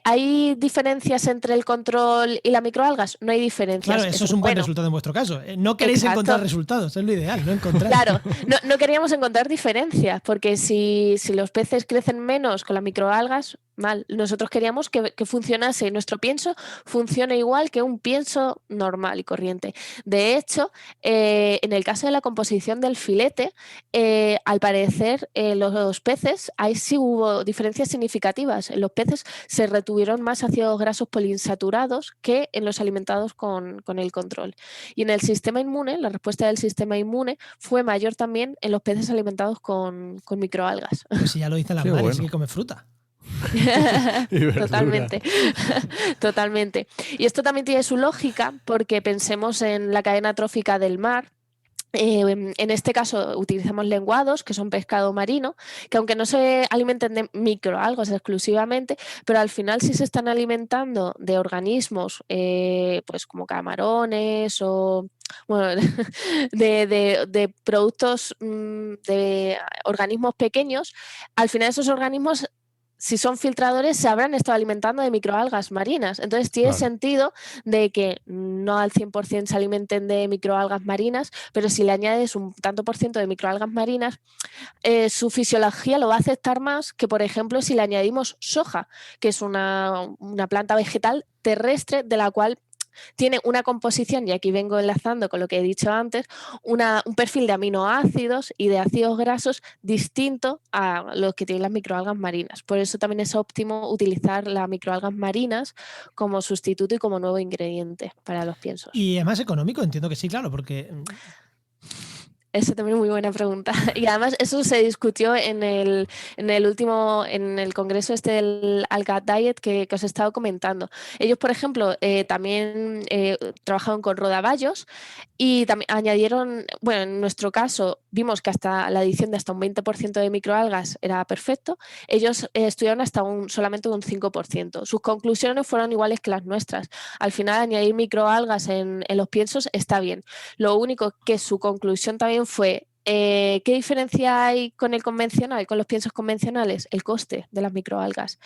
¿Hay diferencias entre el control y las microalgas? No hay diferencias. Claro, eso es un buen resultado en vuestro caso. No queréis encontrar resultados, es lo ideal, no encontrar. Claro, no queríamos encontrar diferencias, porque si los peces crecen menos con las microalgas, mal. Nosotros queríamos que funcionase, nuestro pienso funcione igual que un pienso normal y corriente. De hecho, en el caso de la composición del filete, al parecer los peces, ahí sí hubo diferencias significativas. En los peces se retuvieron más ácidos grasos poliinsaturados que en los alimentados con el control. Y en el sistema inmune, la respuesta del sistema inmune fue mayor también en los peces alimentados con microalgas. Pues si ya lo dicen las Qué madres, bueno. sí que come fruta. Totalmente, totalmente. Y esto también tiene su lógica porque pensemos en la cadena trófica del mar. En este caso utilizamos lenguados, que son pescado marino, que aunque no se alimenten de microalgas exclusivamente, pero al final sí se están alimentando de organismos pues como camarones o bueno, de productos de organismos pequeños. Al final esos organismos, si son filtradores, se habrán estado alimentando de microalgas marinas. Entonces tiene sentido de que no al 100% se alimenten de microalgas marinas, pero si le añades un tanto por ciento de microalgas marinas, su fisiología lo va a aceptar más que, por ejemplo, si le añadimos soja, que es una planta vegetal terrestre de la cual tiene una composición, y aquí vengo enlazando con lo que he dicho antes, un perfil de aminoácidos y de ácidos grasos distinto a los que tienen las microalgas marinas. Por eso también es óptimo utilizar las microalgas marinas como sustituto y como nuevo ingrediente para los piensos. ¿Y es más económico? Entiendo que sí, claro, porque... Esa también es muy buena pregunta. Y además eso se discutió en el congreso del Alga Diet que os he estado comentando. Ellos, por ejemplo, también trabajaron con rodaballos y también añadieron, bueno, en nuestro caso vimos que hasta la adición de hasta un 20% de microalgas era perfecto. Ellos estudiaron hasta solamente un 5%. Sus conclusiones fueron iguales que las nuestras. Al final, añadir microalgas en los piensos está bien. Lo único que su conclusión también fue ¿qué diferencia hay con el convencional, con los piensos convencionales? El coste de las microalgas.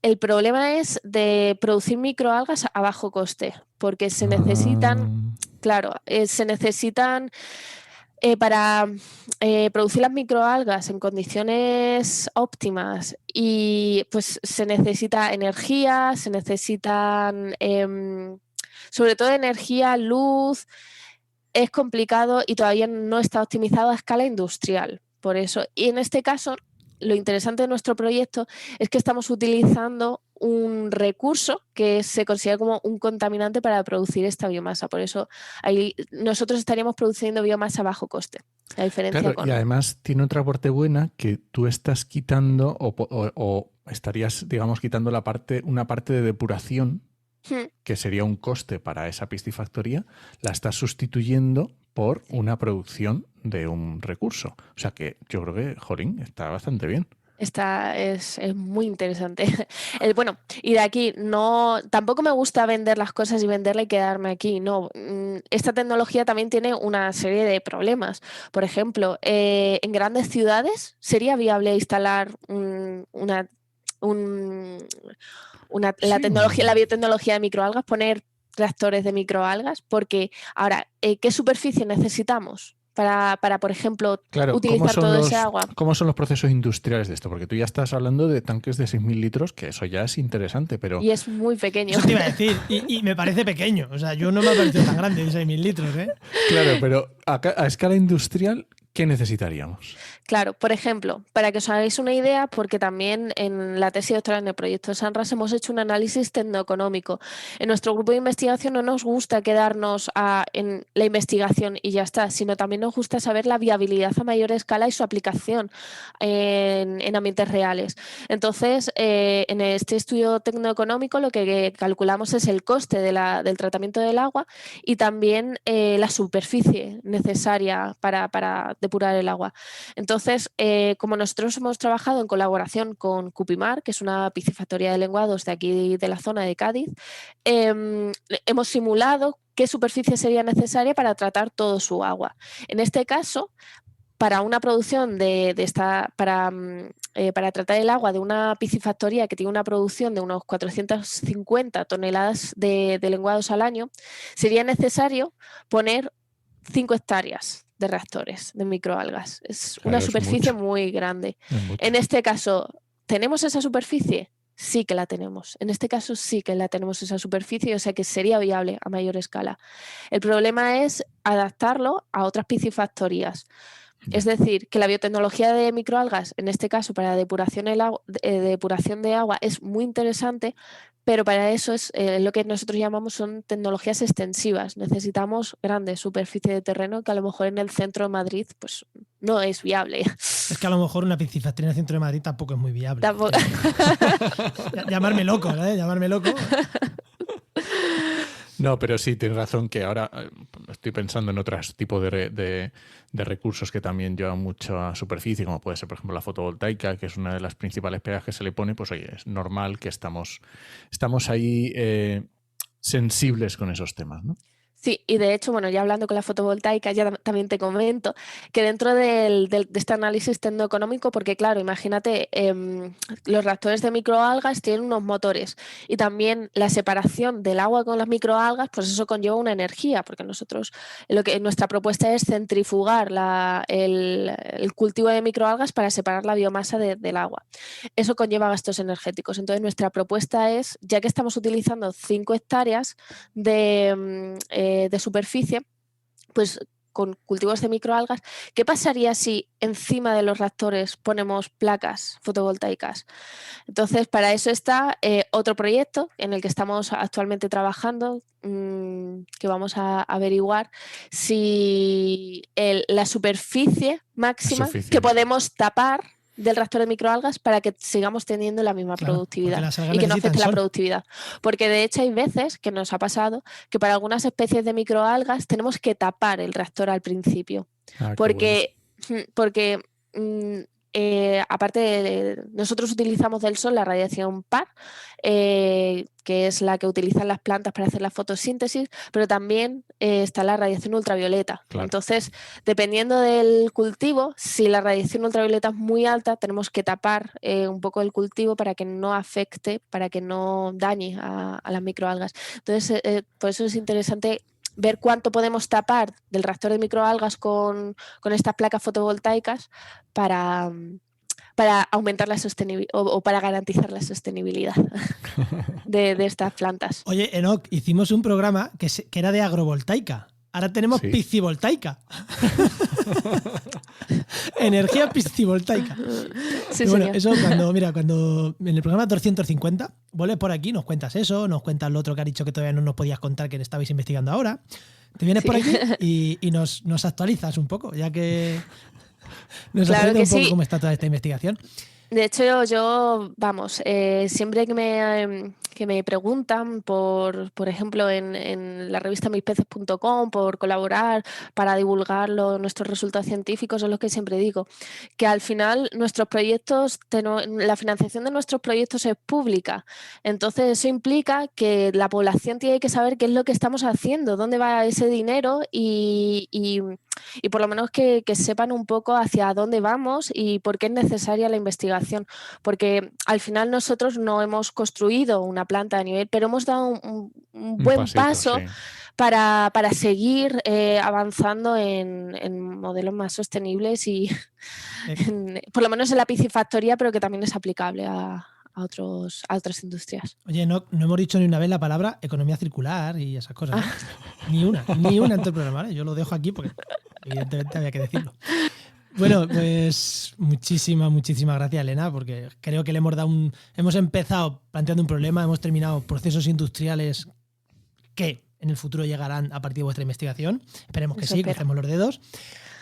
El problema es de producir microalgas a bajo coste, porque se necesitan, se necesitan para producir las microalgas en condiciones óptimas y pues se necesita energía, se necesitan sobre todo energía, luz. Es complicado y todavía no está optimizado a escala industrial. Por eso, y en este caso, lo interesante de nuestro proyecto es que estamos utilizando un recurso que se considera como un contaminante para producir esta biomasa. Por eso ahí nosotros estaríamos produciendo biomasa a bajo coste. La diferencia y además tiene otra parte buena, que tú estás quitando o estarías, digamos, quitando una parte de depuración, que sería un coste para esa piscifactoría, la estás sustituyendo por una producción de un recurso. O sea que yo creo que, jolín, está bastante bien. Esta es muy interesante. Bueno, y de aquí tampoco me gusta vender las cosas y venderla y quedarme aquí. No, esta tecnología también tiene una serie de problemas. Por ejemplo, en grandes ciudades sería viable instalar la biotecnología de microalgas, poner reactores de microalgas, porque ahora, ¿qué superficie necesitamos para por ejemplo, utilizar todo ese agua? ¿Cómo son los procesos industriales de esto? Porque tú ya estás hablando de tanques de 6.000 litros, que eso ya es interesante, pero... Y es muy pequeño. Eso te iba a decir, y me parece pequeño. O sea, yo no me ha parecido tan grande, 6.000 litros, ¿eh? Claro, pero a escala industrial, ¿qué necesitaríamos? Claro, por ejemplo, para que os hagáis una idea, porque también en la tesis doctoral en el proyecto Sanras hemos hecho un análisis tecnoeconómico. En nuestro grupo de investigación no nos gusta quedarnos en la investigación y ya está, sino también nos gusta saber la viabilidad a mayor escala y su aplicación en ambientes reales. Entonces, en este estudio tecnoeconómico lo que calculamos es el coste del tratamiento del agua y también la superficie necesaria para depurar el agua. Entonces, como nosotros hemos trabajado en colaboración con Cupimar, que es una piscifactoría de lenguados de aquí de la zona de Cádiz, hemos simulado qué superficie sería necesaria para tratar todo su agua. En este caso, para una producción para tratar el agua de una piscifactoría que tiene una producción de unos 450 toneladas de lenguados al año, sería necesario poner 5 hectáreas de reactores de microalgas. Es una superficie muy grande. En este caso, ¿tenemos esa superficie? sí que la tenemos. En este caso sí que la tenemos esa superficie, o sea que sería viable a mayor escala. El problema es adaptarlo a otras piscifactorías. Ya. Es decir, que la biotecnología de microalgas, en este caso para depuración de agua, es muy interesante, pero para eso es lo que nosotros llamamos son tecnologías extensivas. Necesitamos grandes superficies de terreno que a lo mejor en el centro de Madrid pues, no es viable. Es que a lo mejor una piscifactoría en el centro de Madrid tampoco es muy viable. Tampoco. Llamarme loco, ¿eh? Llamarme loco. No, pero sí, tienes razón que ahora estoy pensando en otros tipos de recursos que también llevan mucha superficie, como puede ser, por ejemplo, la fotovoltaica, que es una de las principales pegas que se le pone. Pues oye, es normal que estamos ahí sensibles con esos temas, ¿no? Sí, y de hecho, bueno, ya hablando con la fotovoltaica, ya también te comento que dentro de este análisis tecnoeconómico, porque claro, imagínate, los reactores de microalgas tienen unos motores y también la separación del agua con las microalgas, pues eso conlleva una energía, porque nosotros, nuestra propuesta es centrifugar el cultivo de microalgas para separar la biomasa del agua. Eso conlleva gastos energéticos. Entonces, nuestra propuesta es, ya que estamos utilizando 5 hectáreas de superficie, pues con cultivos de microalgas, ¿qué pasaría si encima de los reactores ponemos placas fotovoltaicas? Entonces, para eso está otro proyecto en el que estamos actualmente trabajando, que vamos a averiguar si la superficie máxima que podemos tapar del reactor de microalgas para que sigamos teniendo la misma productividad y que no afecte la productividad. Porque de hecho hay veces que nos ha pasado que para algunas especies de microalgas tenemos que tapar el reactor al principio. Porque aparte nosotros utilizamos del sol la radiación PAR, que es la que utilizan las plantas para hacer la fotosíntesis, pero también está la radiación ultravioleta. Claro. Entonces, dependiendo del cultivo, si la radiación ultravioleta es muy alta, tenemos que tapar un poco el cultivo para que no afecte, para que no dañe a las microalgas. Entonces, por eso es interesante ver cuánto podemos tapar del reactor de microalgas con estas placas fotovoltaicas para aumentar la sostenibilidad o para garantizar la sostenibilidad de estas plantas. Oye, Enoc, hicimos un programa que era de agrovoltaica. Ahora tenemos piscivoltaica. Energía piscivoltaica. Sí, bueno, señor. eso cuando en el programa 250 vuelves por aquí, nos cuentas eso, nos cuentas lo otro que has dicho que todavía no nos podías contar que estabais investigando ahora. Te vienes por aquí y nos actualizas un poco, ya que nos actualizas un poco cómo está toda esta investigación. De hecho, yo siempre que me preguntan por ejemplo, en la revista mispeces.com, por colaborar para divulgar nuestros resultados científicos, es lo que siempre digo, que al final nuestros proyectos, la financiación de nuestros proyectos es pública. Entonces, eso implica que la población tiene que saber qué es lo que estamos haciendo, dónde va ese dinero y por lo menos que sepan un poco hacia dónde vamos y por qué es necesaria la investigación. Porque al final nosotros no hemos construido una planta de nivel, pero hemos dado un buen pasito, paso para seguir avanzando en modelos más sostenibles y por lo menos en la piscifactoría, pero que también es aplicable a otras industrias. Oye, no hemos dicho ni una vez la palabra economía circular y esas cosas. Ni una en todo el programa, ¿vale? Yo lo dejo aquí porque evidentemente había que decirlo. Bueno, pues muchísimas gracias, Elena, porque creo que hemos empezado planteando un problema, hemos terminado procesos industriales que en el futuro llegarán a partir de vuestra investigación. Esperemos que sí, crucemos los dedos.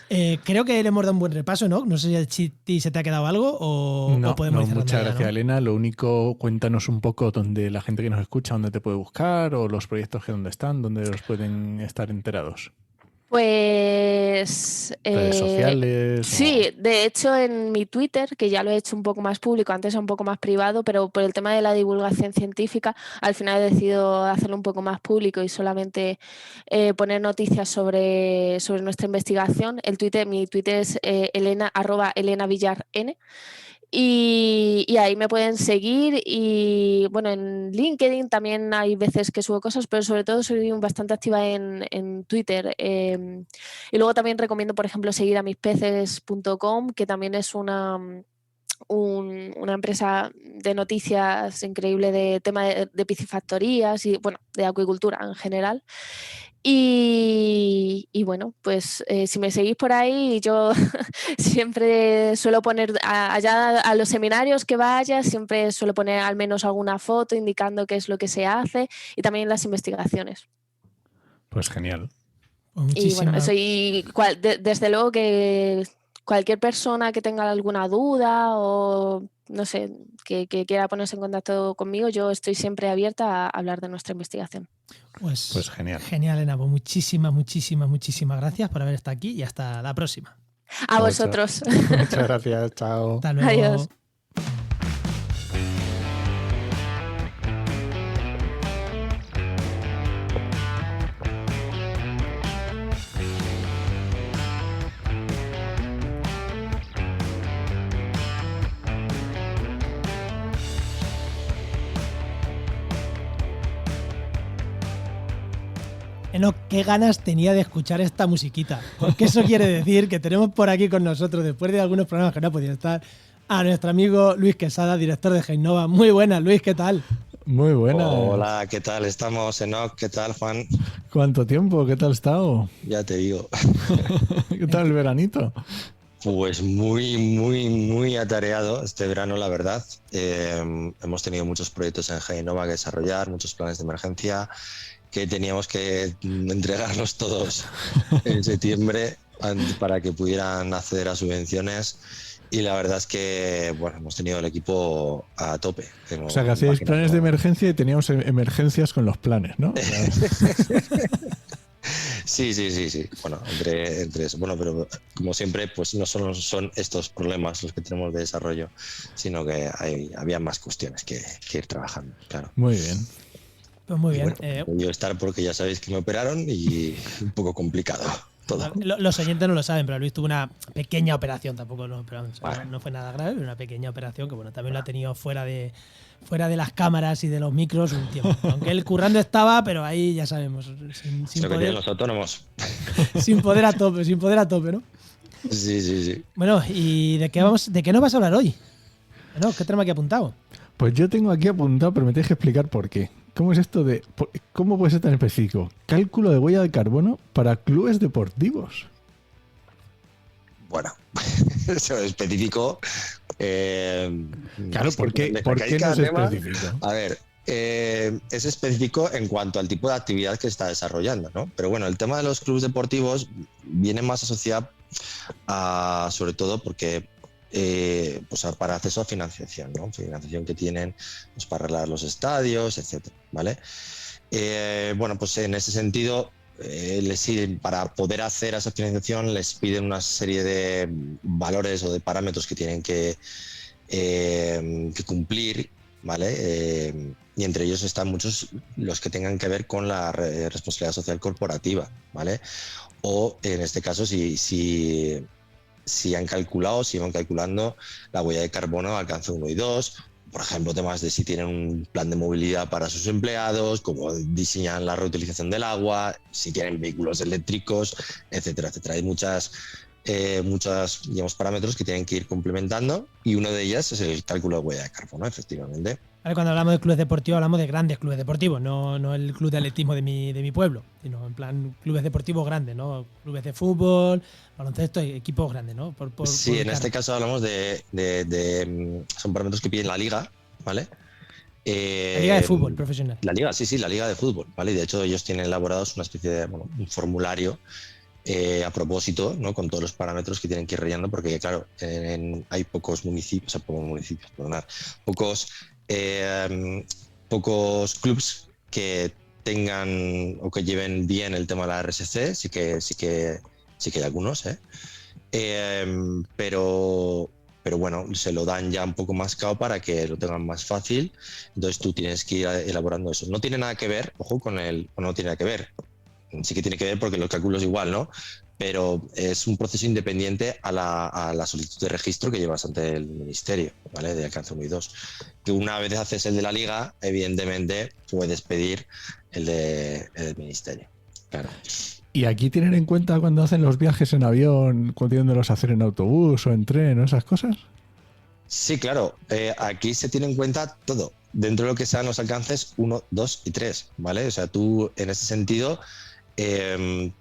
Creo que le hemos dado un buen repaso, ¿no? No sé si se te ha quedado algo o podemos ir muchas gracias, ¿no? Elena. Lo único, cuéntanos un poco dónde la gente que nos escucha, dónde te puede buscar o los proyectos dónde están, dónde los pueden estar enterados. Pues redes sociales. Sí, de hecho en mi Twitter, que ya lo he hecho un poco más público, antes era un poco más privado, pero por el tema de la divulgación científica, al final he decidido hacerlo un poco más público y solamente poner noticias sobre nuestra investigación. Mi Twitter es @ElenaVillarN. Y ahí me pueden seguir y bueno, en LinkedIn también hay veces que subo cosas, pero sobre todo soy bastante activa en Twitter. Y luego también recomiendo, por ejemplo, seguir a mispeces.com, que también es una una empresa de noticias increíble de tema de piscifactorías y bueno, de acuicultura en general. Y bueno, pues si me seguís por ahí, yo siempre suelo poner, allá a los seminarios que vaya, siempre suelo poner al menos alguna foto indicando qué es lo que se hace y también las investigaciones. Pues genial. Y bueno, eso desde luego que cualquier persona que tenga alguna duda o no sé, que quiera ponerse en contacto conmigo, yo estoy siempre abierta a hablar de nuestra investigación. Pues genial. Genial, Elena. Pues muchísimas gracias por haber estado aquí y hasta la próxima. A vosotros. Muchas gracias. Chao. Hasta luego. Adiós. Enoch, qué ganas tenía de escuchar esta musiquita. Porque eso quiere decir que tenemos por aquí con nosotros, después de algunos programas que no ha podido estar, a nuestro amigo Luis Quesada, director de Heinova. Muy buenas, Luis, ¿qué tal? Muy buenas. Hola, ¿qué tal estamos, Enoch? ¿Qué tal, Juan? ¿Cuánto tiempo? ¿Qué tal has estado? Ya te digo. ¿Qué tal el veranito? Pues muy atareado este verano, la verdad. Hemos tenido muchos proyectos en Heinova que desarrollar, muchos planes de emergencia que teníamos que entregarlos todos en septiembre para que pudieran acceder a subvenciones. Y la verdad es que bueno, hemos tenido el equipo a tope. O sea, que hacíais planes de emergencia y teníamos emergencias con los planes, ¿no? Sí. Bueno, entre eso. Bueno, pero como siempre, pues no solo son estos problemas los que tenemos de desarrollo, sino que había más cuestiones que ir trabajando, claro. Muy bien. Pues muy bien. Bueno, yo estar porque ya sabéis que me operaron y un poco complicado todo. Los oyentes no lo saben, pero Luis tuvo una pequeña operación, tampoco no fue nada grave, pero una pequeña operación que bueno, también lo ha tenido fuera de las cámaras y de los micros un tiempo. Aunque él currando estaba, pero ahí ya sabemos. Sin lo que tienen los autónomos. sin poder a tope, ¿no? Sí. Bueno, ¿y de qué nos vas a hablar hoy? Bueno, ¿qué tema aquí apuntado? Pues yo tengo aquí apuntado, pero me tienes que explicar por qué. ¿Cómo es esto de... ¿Cómo puede ser tan específico? Cálculo de huella de carbono para clubes deportivos. Bueno, eso es específico. Claro, ¿por qué no es específico? A ver, es específico en cuanto al tipo de actividad que se está desarrollando, ¿no? Pero bueno, el tema de los clubes deportivos viene más asociado a, sobre todo porque pues para acceso a financiación, ¿no? Financiación que tienen pues para arreglar los estadios, etcétera, ¿vale? Bueno, pues en ese sentido, para poder hacer esa financiación les piden una serie de valores o de parámetros que tienen que cumplir, ¿vale? Y entre ellos están muchos los que tengan que ver con la responsabilidad social corporativa, ¿vale? O en este caso, si van calculando la huella de carbono alcance 1 y 2, por ejemplo, temas de si tienen un plan de movilidad para sus empleados, cómo diseñan la reutilización del agua, si tienen vehículos eléctricos, etcétera. Hay muchos digamos, parámetros que tienen que ir complementando y uno de ellas es el cálculo de huella de carbono, efectivamente. Vale, cuando hablamos de clubes deportivos hablamos de grandes clubes deportivos, no el club de atletismo de mi pueblo, sino en plan clubes deportivos grandes, ¿no? Clubes de fútbol, baloncesto, equipos grandes, ¿no? Sí, en este caso hablamos son parámetros que piden la liga, ¿vale? La liga de fútbol profesional. La liga, sí, la liga de fútbol, ¿vale? Y de hecho ellos tienen elaborados una especie de un formulario a propósito, ¿no? Con todos los parámetros que tienen que ir rellenando, porque claro, hay pocos municipios, pocos clubs que tengan o que lleven bien el tema de la RSC, sí que hay algunos, pero bueno, se lo dan ya un poco más cao para que lo tengan más fácil, entonces tú tienes que ir elaborando eso. No tiene nada que ver, ojo, no tiene nada que ver, sí que tiene que ver porque los cálculos igual, ¿no? Pero es un proceso independiente a la solicitud de registro que llevas ante el ministerio, ¿vale? De alcance 1 y 2. Que una vez haces el de la liga, evidentemente puedes pedir el del ministerio. Claro. ¿Y aquí tienen en cuenta cuando hacen los viajes en avión, pudiéndolos hacer en autobús o en tren o esas cosas? Sí, claro. Aquí se tiene en cuenta todo. Dentro de lo que sean los alcances 1, 2 y 3, ¿vale? O sea, tú en ese sentido, en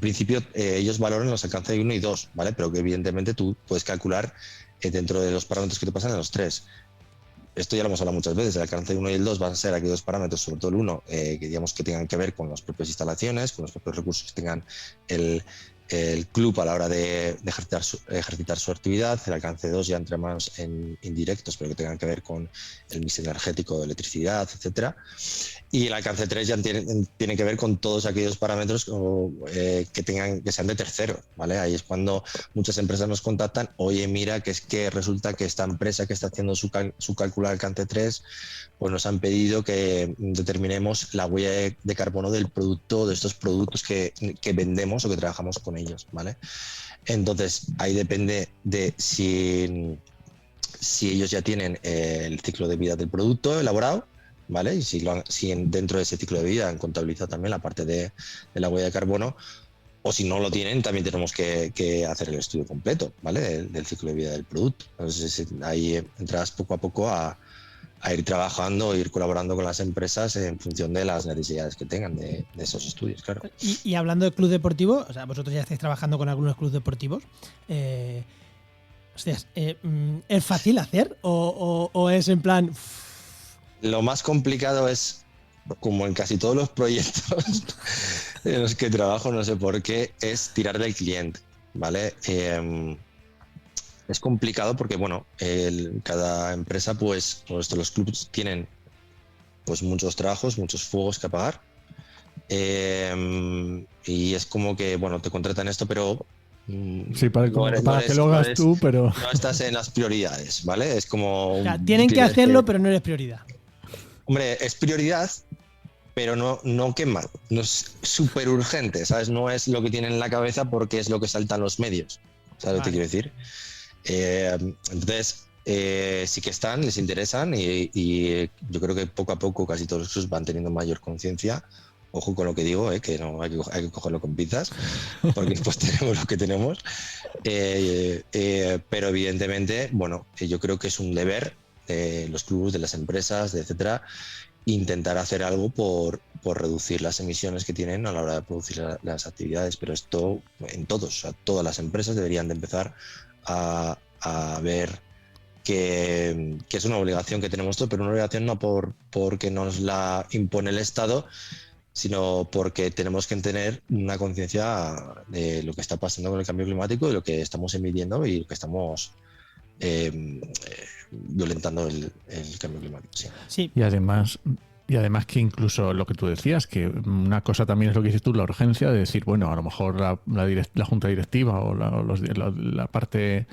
principio ellos valoran los alcances 1 y 2, ¿vale? Pero que evidentemente tú puedes calcular dentro de los parámetros que te pasan en los 3. Esto ya lo hemos hablado muchas veces, el alcance 1 y el 2 van a ser aquellos parámetros, sobre todo el 1, que digamos que tengan que ver con las propias instalaciones, con los propios recursos que tengan el club a la hora de ejercitar su actividad. El alcance 2 ya entra más en indirectos, pero que tengan que ver con el mix energético de electricidad, etcétera. Y el alcance 3 ya tiene que ver con todos aquellos parámetros que sean de tercero, ¿vale? Ahí es cuando muchas empresas nos contactan, oye, mira, que es que resulta que esta empresa que está haciendo su cálculo de alcance 3, pues nos han pedido que determinemos la huella de carbono del producto, de estos productos que vendemos o que trabajamos con ellos, ¿vale? Entonces, ahí depende de si ellos ya tienen el ciclo de vida del producto elaborado, ¿vale? Y si dentro de ese ciclo de vida han contabilizado también la parte de la huella de carbono, o si no lo tienen, también tenemos que hacer el estudio completo, ¿vale? Del ciclo de vida del producto. Entonces, ahí entras poco a poco a ir trabajando, ir colaborando con las empresas en función de las necesidades que tengan de esos estudios, claro. Y hablando de club deportivo, o sea, vosotros ya estáis trabajando con algunos clubes deportivos. Hostias, ¿es fácil hacer o es en plan...? Lo más complicado es, como en casi todos los proyectos en los que trabajo, no sé por qué, es tirar del cliente, ¿vale? Es complicado porque, bueno, cada empresa, pues los clubes tienen pues muchos trabajos, muchos fuegos que apagar. Y es como que, bueno, te contratan esto, pero... Sí, para que lo hagas tú, pero... No estás en las prioridades, ¿vale? Es como... O sea, tienen que hacerlo, pero no eres prioridad. Hombre, es prioridad, pero no quema, no es súper urgente, ¿sabes? No es lo que tienen en la cabeza porque es lo que saltan los medios, ¿sabes lo que quiero decir? Entonces, sí que les interesan y yo creo que poco a poco casi todos los clubes van teniendo mayor conciencia. Ojo con lo que digo, que no hay que cogerlo con pinzas, porque después tenemos lo que tenemos. Pero evidentemente, bueno, yo creo que es un deber de los clubes, de las empresas, etcétera, intentar hacer algo por reducir las emisiones que tienen a la hora de producir las actividades. Pero esto en todos, o sea, todas las empresas deberían de empezar a ver que es una obligación que tenemos todos, pero una obligación no porque nos la impone el Estado, sino porque tenemos que tener una conciencia de lo que está pasando con el cambio climático, de lo que estamos emitiendo y lo que estamos violentando el cambio climático. Sí. Y además que incluso lo que tú decías, que una cosa también es lo que dices tú, la urgencia de decir, bueno, a lo mejor la junta directiva o la parte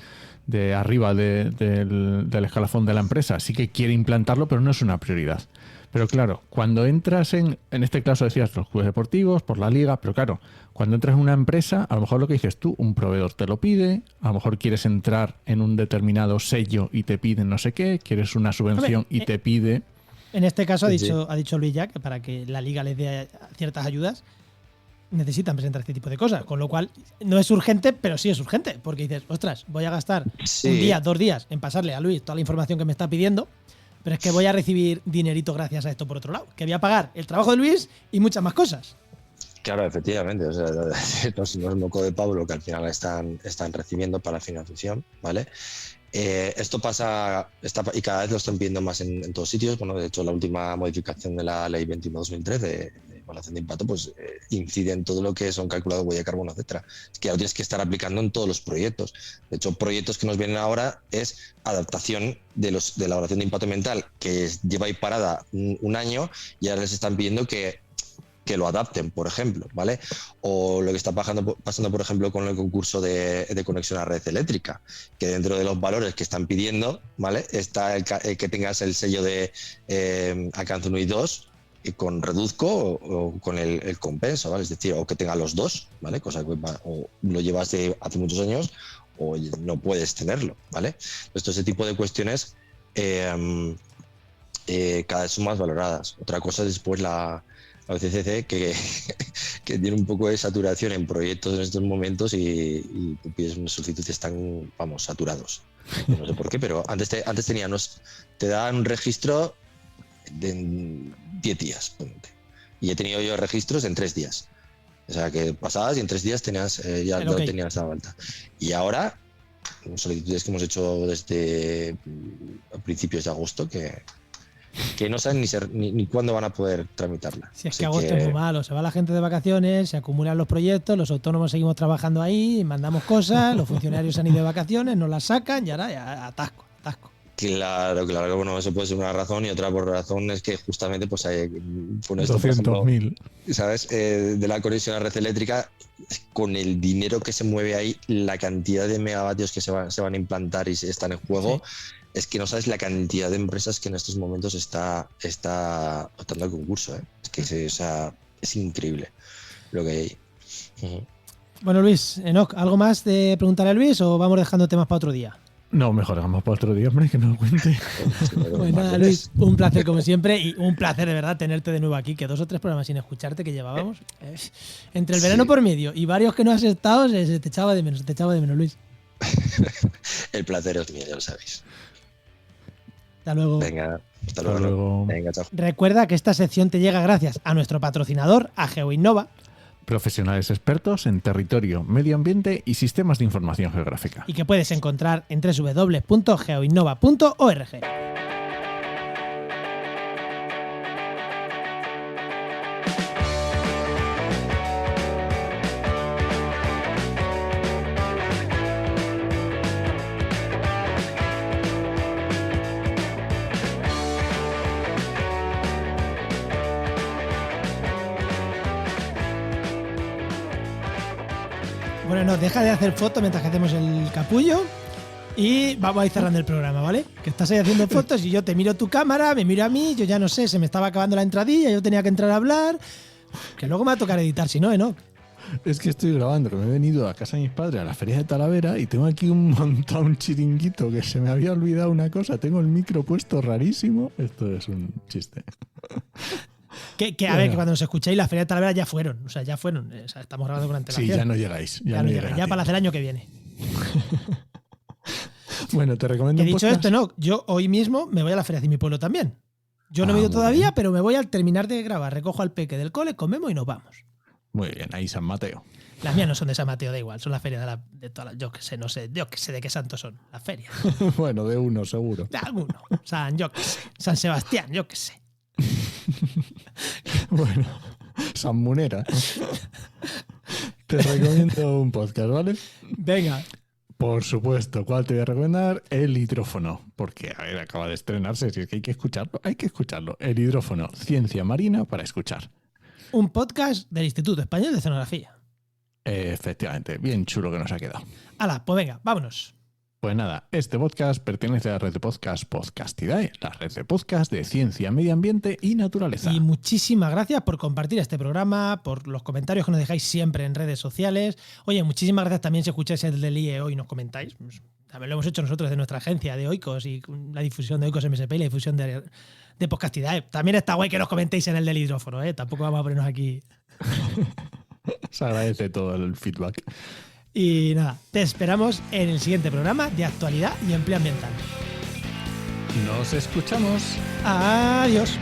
de arriba del escalafón de la empresa sí que quiere implantarlo, pero no es una prioridad. Pero claro, cuando entras en este caso decías los clubes deportivos, por la liga, pero claro, cuando entras en una empresa, a lo mejor lo que dices tú, un proveedor te lo pide, a lo mejor quieres entrar en un determinado sello y te piden no sé qué, quieres una subvención y te pide... En este caso ha dicho Luis ya que para que la liga les dé ciertas ayudas necesitan presentar este tipo de cosas, con lo cual no es urgente, pero sí es urgente, porque dices, ostras, voy a gastar un día, 2 días en pasarle a Luis toda la información que me está pidiendo, pero es que voy a recibir dinerito gracias a esto por otro lado, que voy a pagar el trabajo de Luis y muchas más cosas. Claro, efectivamente, o sea, no es moco de pavo lo que al final están recibiendo para la financiación, ¿vale? Esto pasa, y cada vez lo están pidiendo más en todos sitios. Bueno, de hecho, la última modificación de la Ley 21/2003 de evaluación de impacto, pues incide en todo lo que son calculados huella de carbono, etcétera. Es que ya lo tienes que estar aplicando en todos los proyectos. De hecho, proyectos que nos vienen ahora es adaptación de la evaluación de impacto ambiental, que lleva ahí parada un año, y ahora les están pidiendo que lo adapten, por ejemplo, ¿vale? O lo que está pasando, por ejemplo, con el concurso de conexión a red eléctrica, que dentro de los valores que están pidiendo, ¿vale? Está el que tengas el sello de alcance 1 y 2 con reduzco o con el compenso, ¿vale? Es decir, o que tenga los dos, ¿vale? Cosa que o lo llevas de hace muchos años o no puedes tenerlo, ¿vale? Entonces, ese tipo de cuestiones cada vez son más valoradas. Otra cosa es después la a UCCC, que tiene un poco de saturación en proyectos en estos momentos y tú pides una solicitud y están, vamos, saturados. No sé por qué, pero antes te daban un registro de 10 días. Ponte. Y he tenido yo registros en 3 días. O sea, que pasabas y en 3 días tenías ya lo tenías a vuelta. Y ahora, solicitudes que hemos hecho desde principios de agosto que no saben ni cuándo van a poder tramitarla. Si es que agosto es muy malo, se va la gente de vacaciones, se acumulan los proyectos, los autónomos seguimos trabajando ahí, mandamos cosas, los funcionarios han ido de vacaciones, nos las sacan y ahora ya atasco. Claro, bueno, eso puede ser una razón y otra por razón es que justamente pues hay 200.000, ¿sabes? De la conexión a red eléctrica, con el dinero que se mueve ahí, la cantidad de megavatios que se van a implantar y están en juego, es que no sabes la cantidad de empresas que en estos momentos está optando al concurso, ¿eh? Es que es increíble lo que hay. Bueno, Luis, Enoc, ¿algo más de preguntarle a Luis o vamos dejando temas para otro día? No, mejor hagamos para otro día, hombre, que nos lo cuente. Pues nada, Luis, un placer como siempre y un placer de verdad tenerte de nuevo aquí, que 2 o 3 programas sin escucharte que llevábamos. Entre el verano por medio y varios que no has estado, se te echaba de menos, Luis. El placer es mío, ya lo sabéis. Hasta luego. Venga, hasta luego. Venga, chao. Recuerda que esta sección te llega gracias a nuestro patrocinador, a GeoInnova. Profesionales expertos en territorio, medio ambiente y sistemas de información geográfica. Y que puedes encontrar en www.geoinnova.org. Bueno, no, deja de hacer fotos mientras que hacemos el capullo y vamos a ir cerrando el programa, ¿vale? Que estás ahí haciendo fotos y yo te miro tu cámara, me miro a mí, yo ya no sé, se me estaba acabando la entradilla, yo tenía que entrar a hablar, que luego me va a tocar editar, si no, ¿no? Es que estoy grabando, que me he venido a casa de mis padres a la feria de Talavera y tengo aquí un chiringuito que se me había olvidado una cosa, tengo el micro puesto rarísimo, esto es un chiste. Que a ver, que cuando nos escuchéis la feria de Talavera ya fueron, estamos grabando con antelación. Sí, ya no llegáis. Ya no llegáis, ya para hacer el año que viene. Bueno, te recomiendo un podcast. He dicho esto, no, yo hoy mismo me voy a la feria de mi pueblo también. Yo no me he ido todavía, bien. Pero me voy al terminar de grabar, recojo al peque del cole, comemos y nos vamos. Muy bien, ahí San Mateo. Las mías no son de San Mateo, da igual, son las ferias de todas las, yo que sé, no sé, yo que sé de qué santos son, las ferias. Bueno, de uno seguro. De alguno, San Sebastián, yo que sé. Bueno, San Munera. Te recomiendo un podcast, ¿vale? Venga. Por supuesto, ¿cuál te voy a recomendar? El Hidrófono, porque a ver, acaba de estrenarse, si es que hay que escucharlo. El Hidrófono, ciencia marina para escuchar. Un podcast del Instituto Español de Oceanografía. Efectivamente, bien chulo que nos ha quedado. Hala, pues venga, vámonos. Pues nada, este podcast pertenece a la red de podcast Podcastidae, la red de podcast de ciencia, medio ambiente y naturaleza. Y muchísimas gracias por compartir este programa, por los comentarios que nos dejáis siempre en redes sociales. Oye, muchísimas gracias también si escucháis el del IEO y nos comentáis. También lo hemos hecho nosotros de nuestra agencia de Oikos y la difusión de Oikos MSP y la difusión de Podcastidae. También está guay que nos comentéis en el del hidrófono, ¿eh? Tampoco vamos a ponernos aquí. Se agradece todo el feedback. Y nada, te esperamos en el siguiente programa de actualidad y empleo ambiental. Nos escuchamos. Adiós.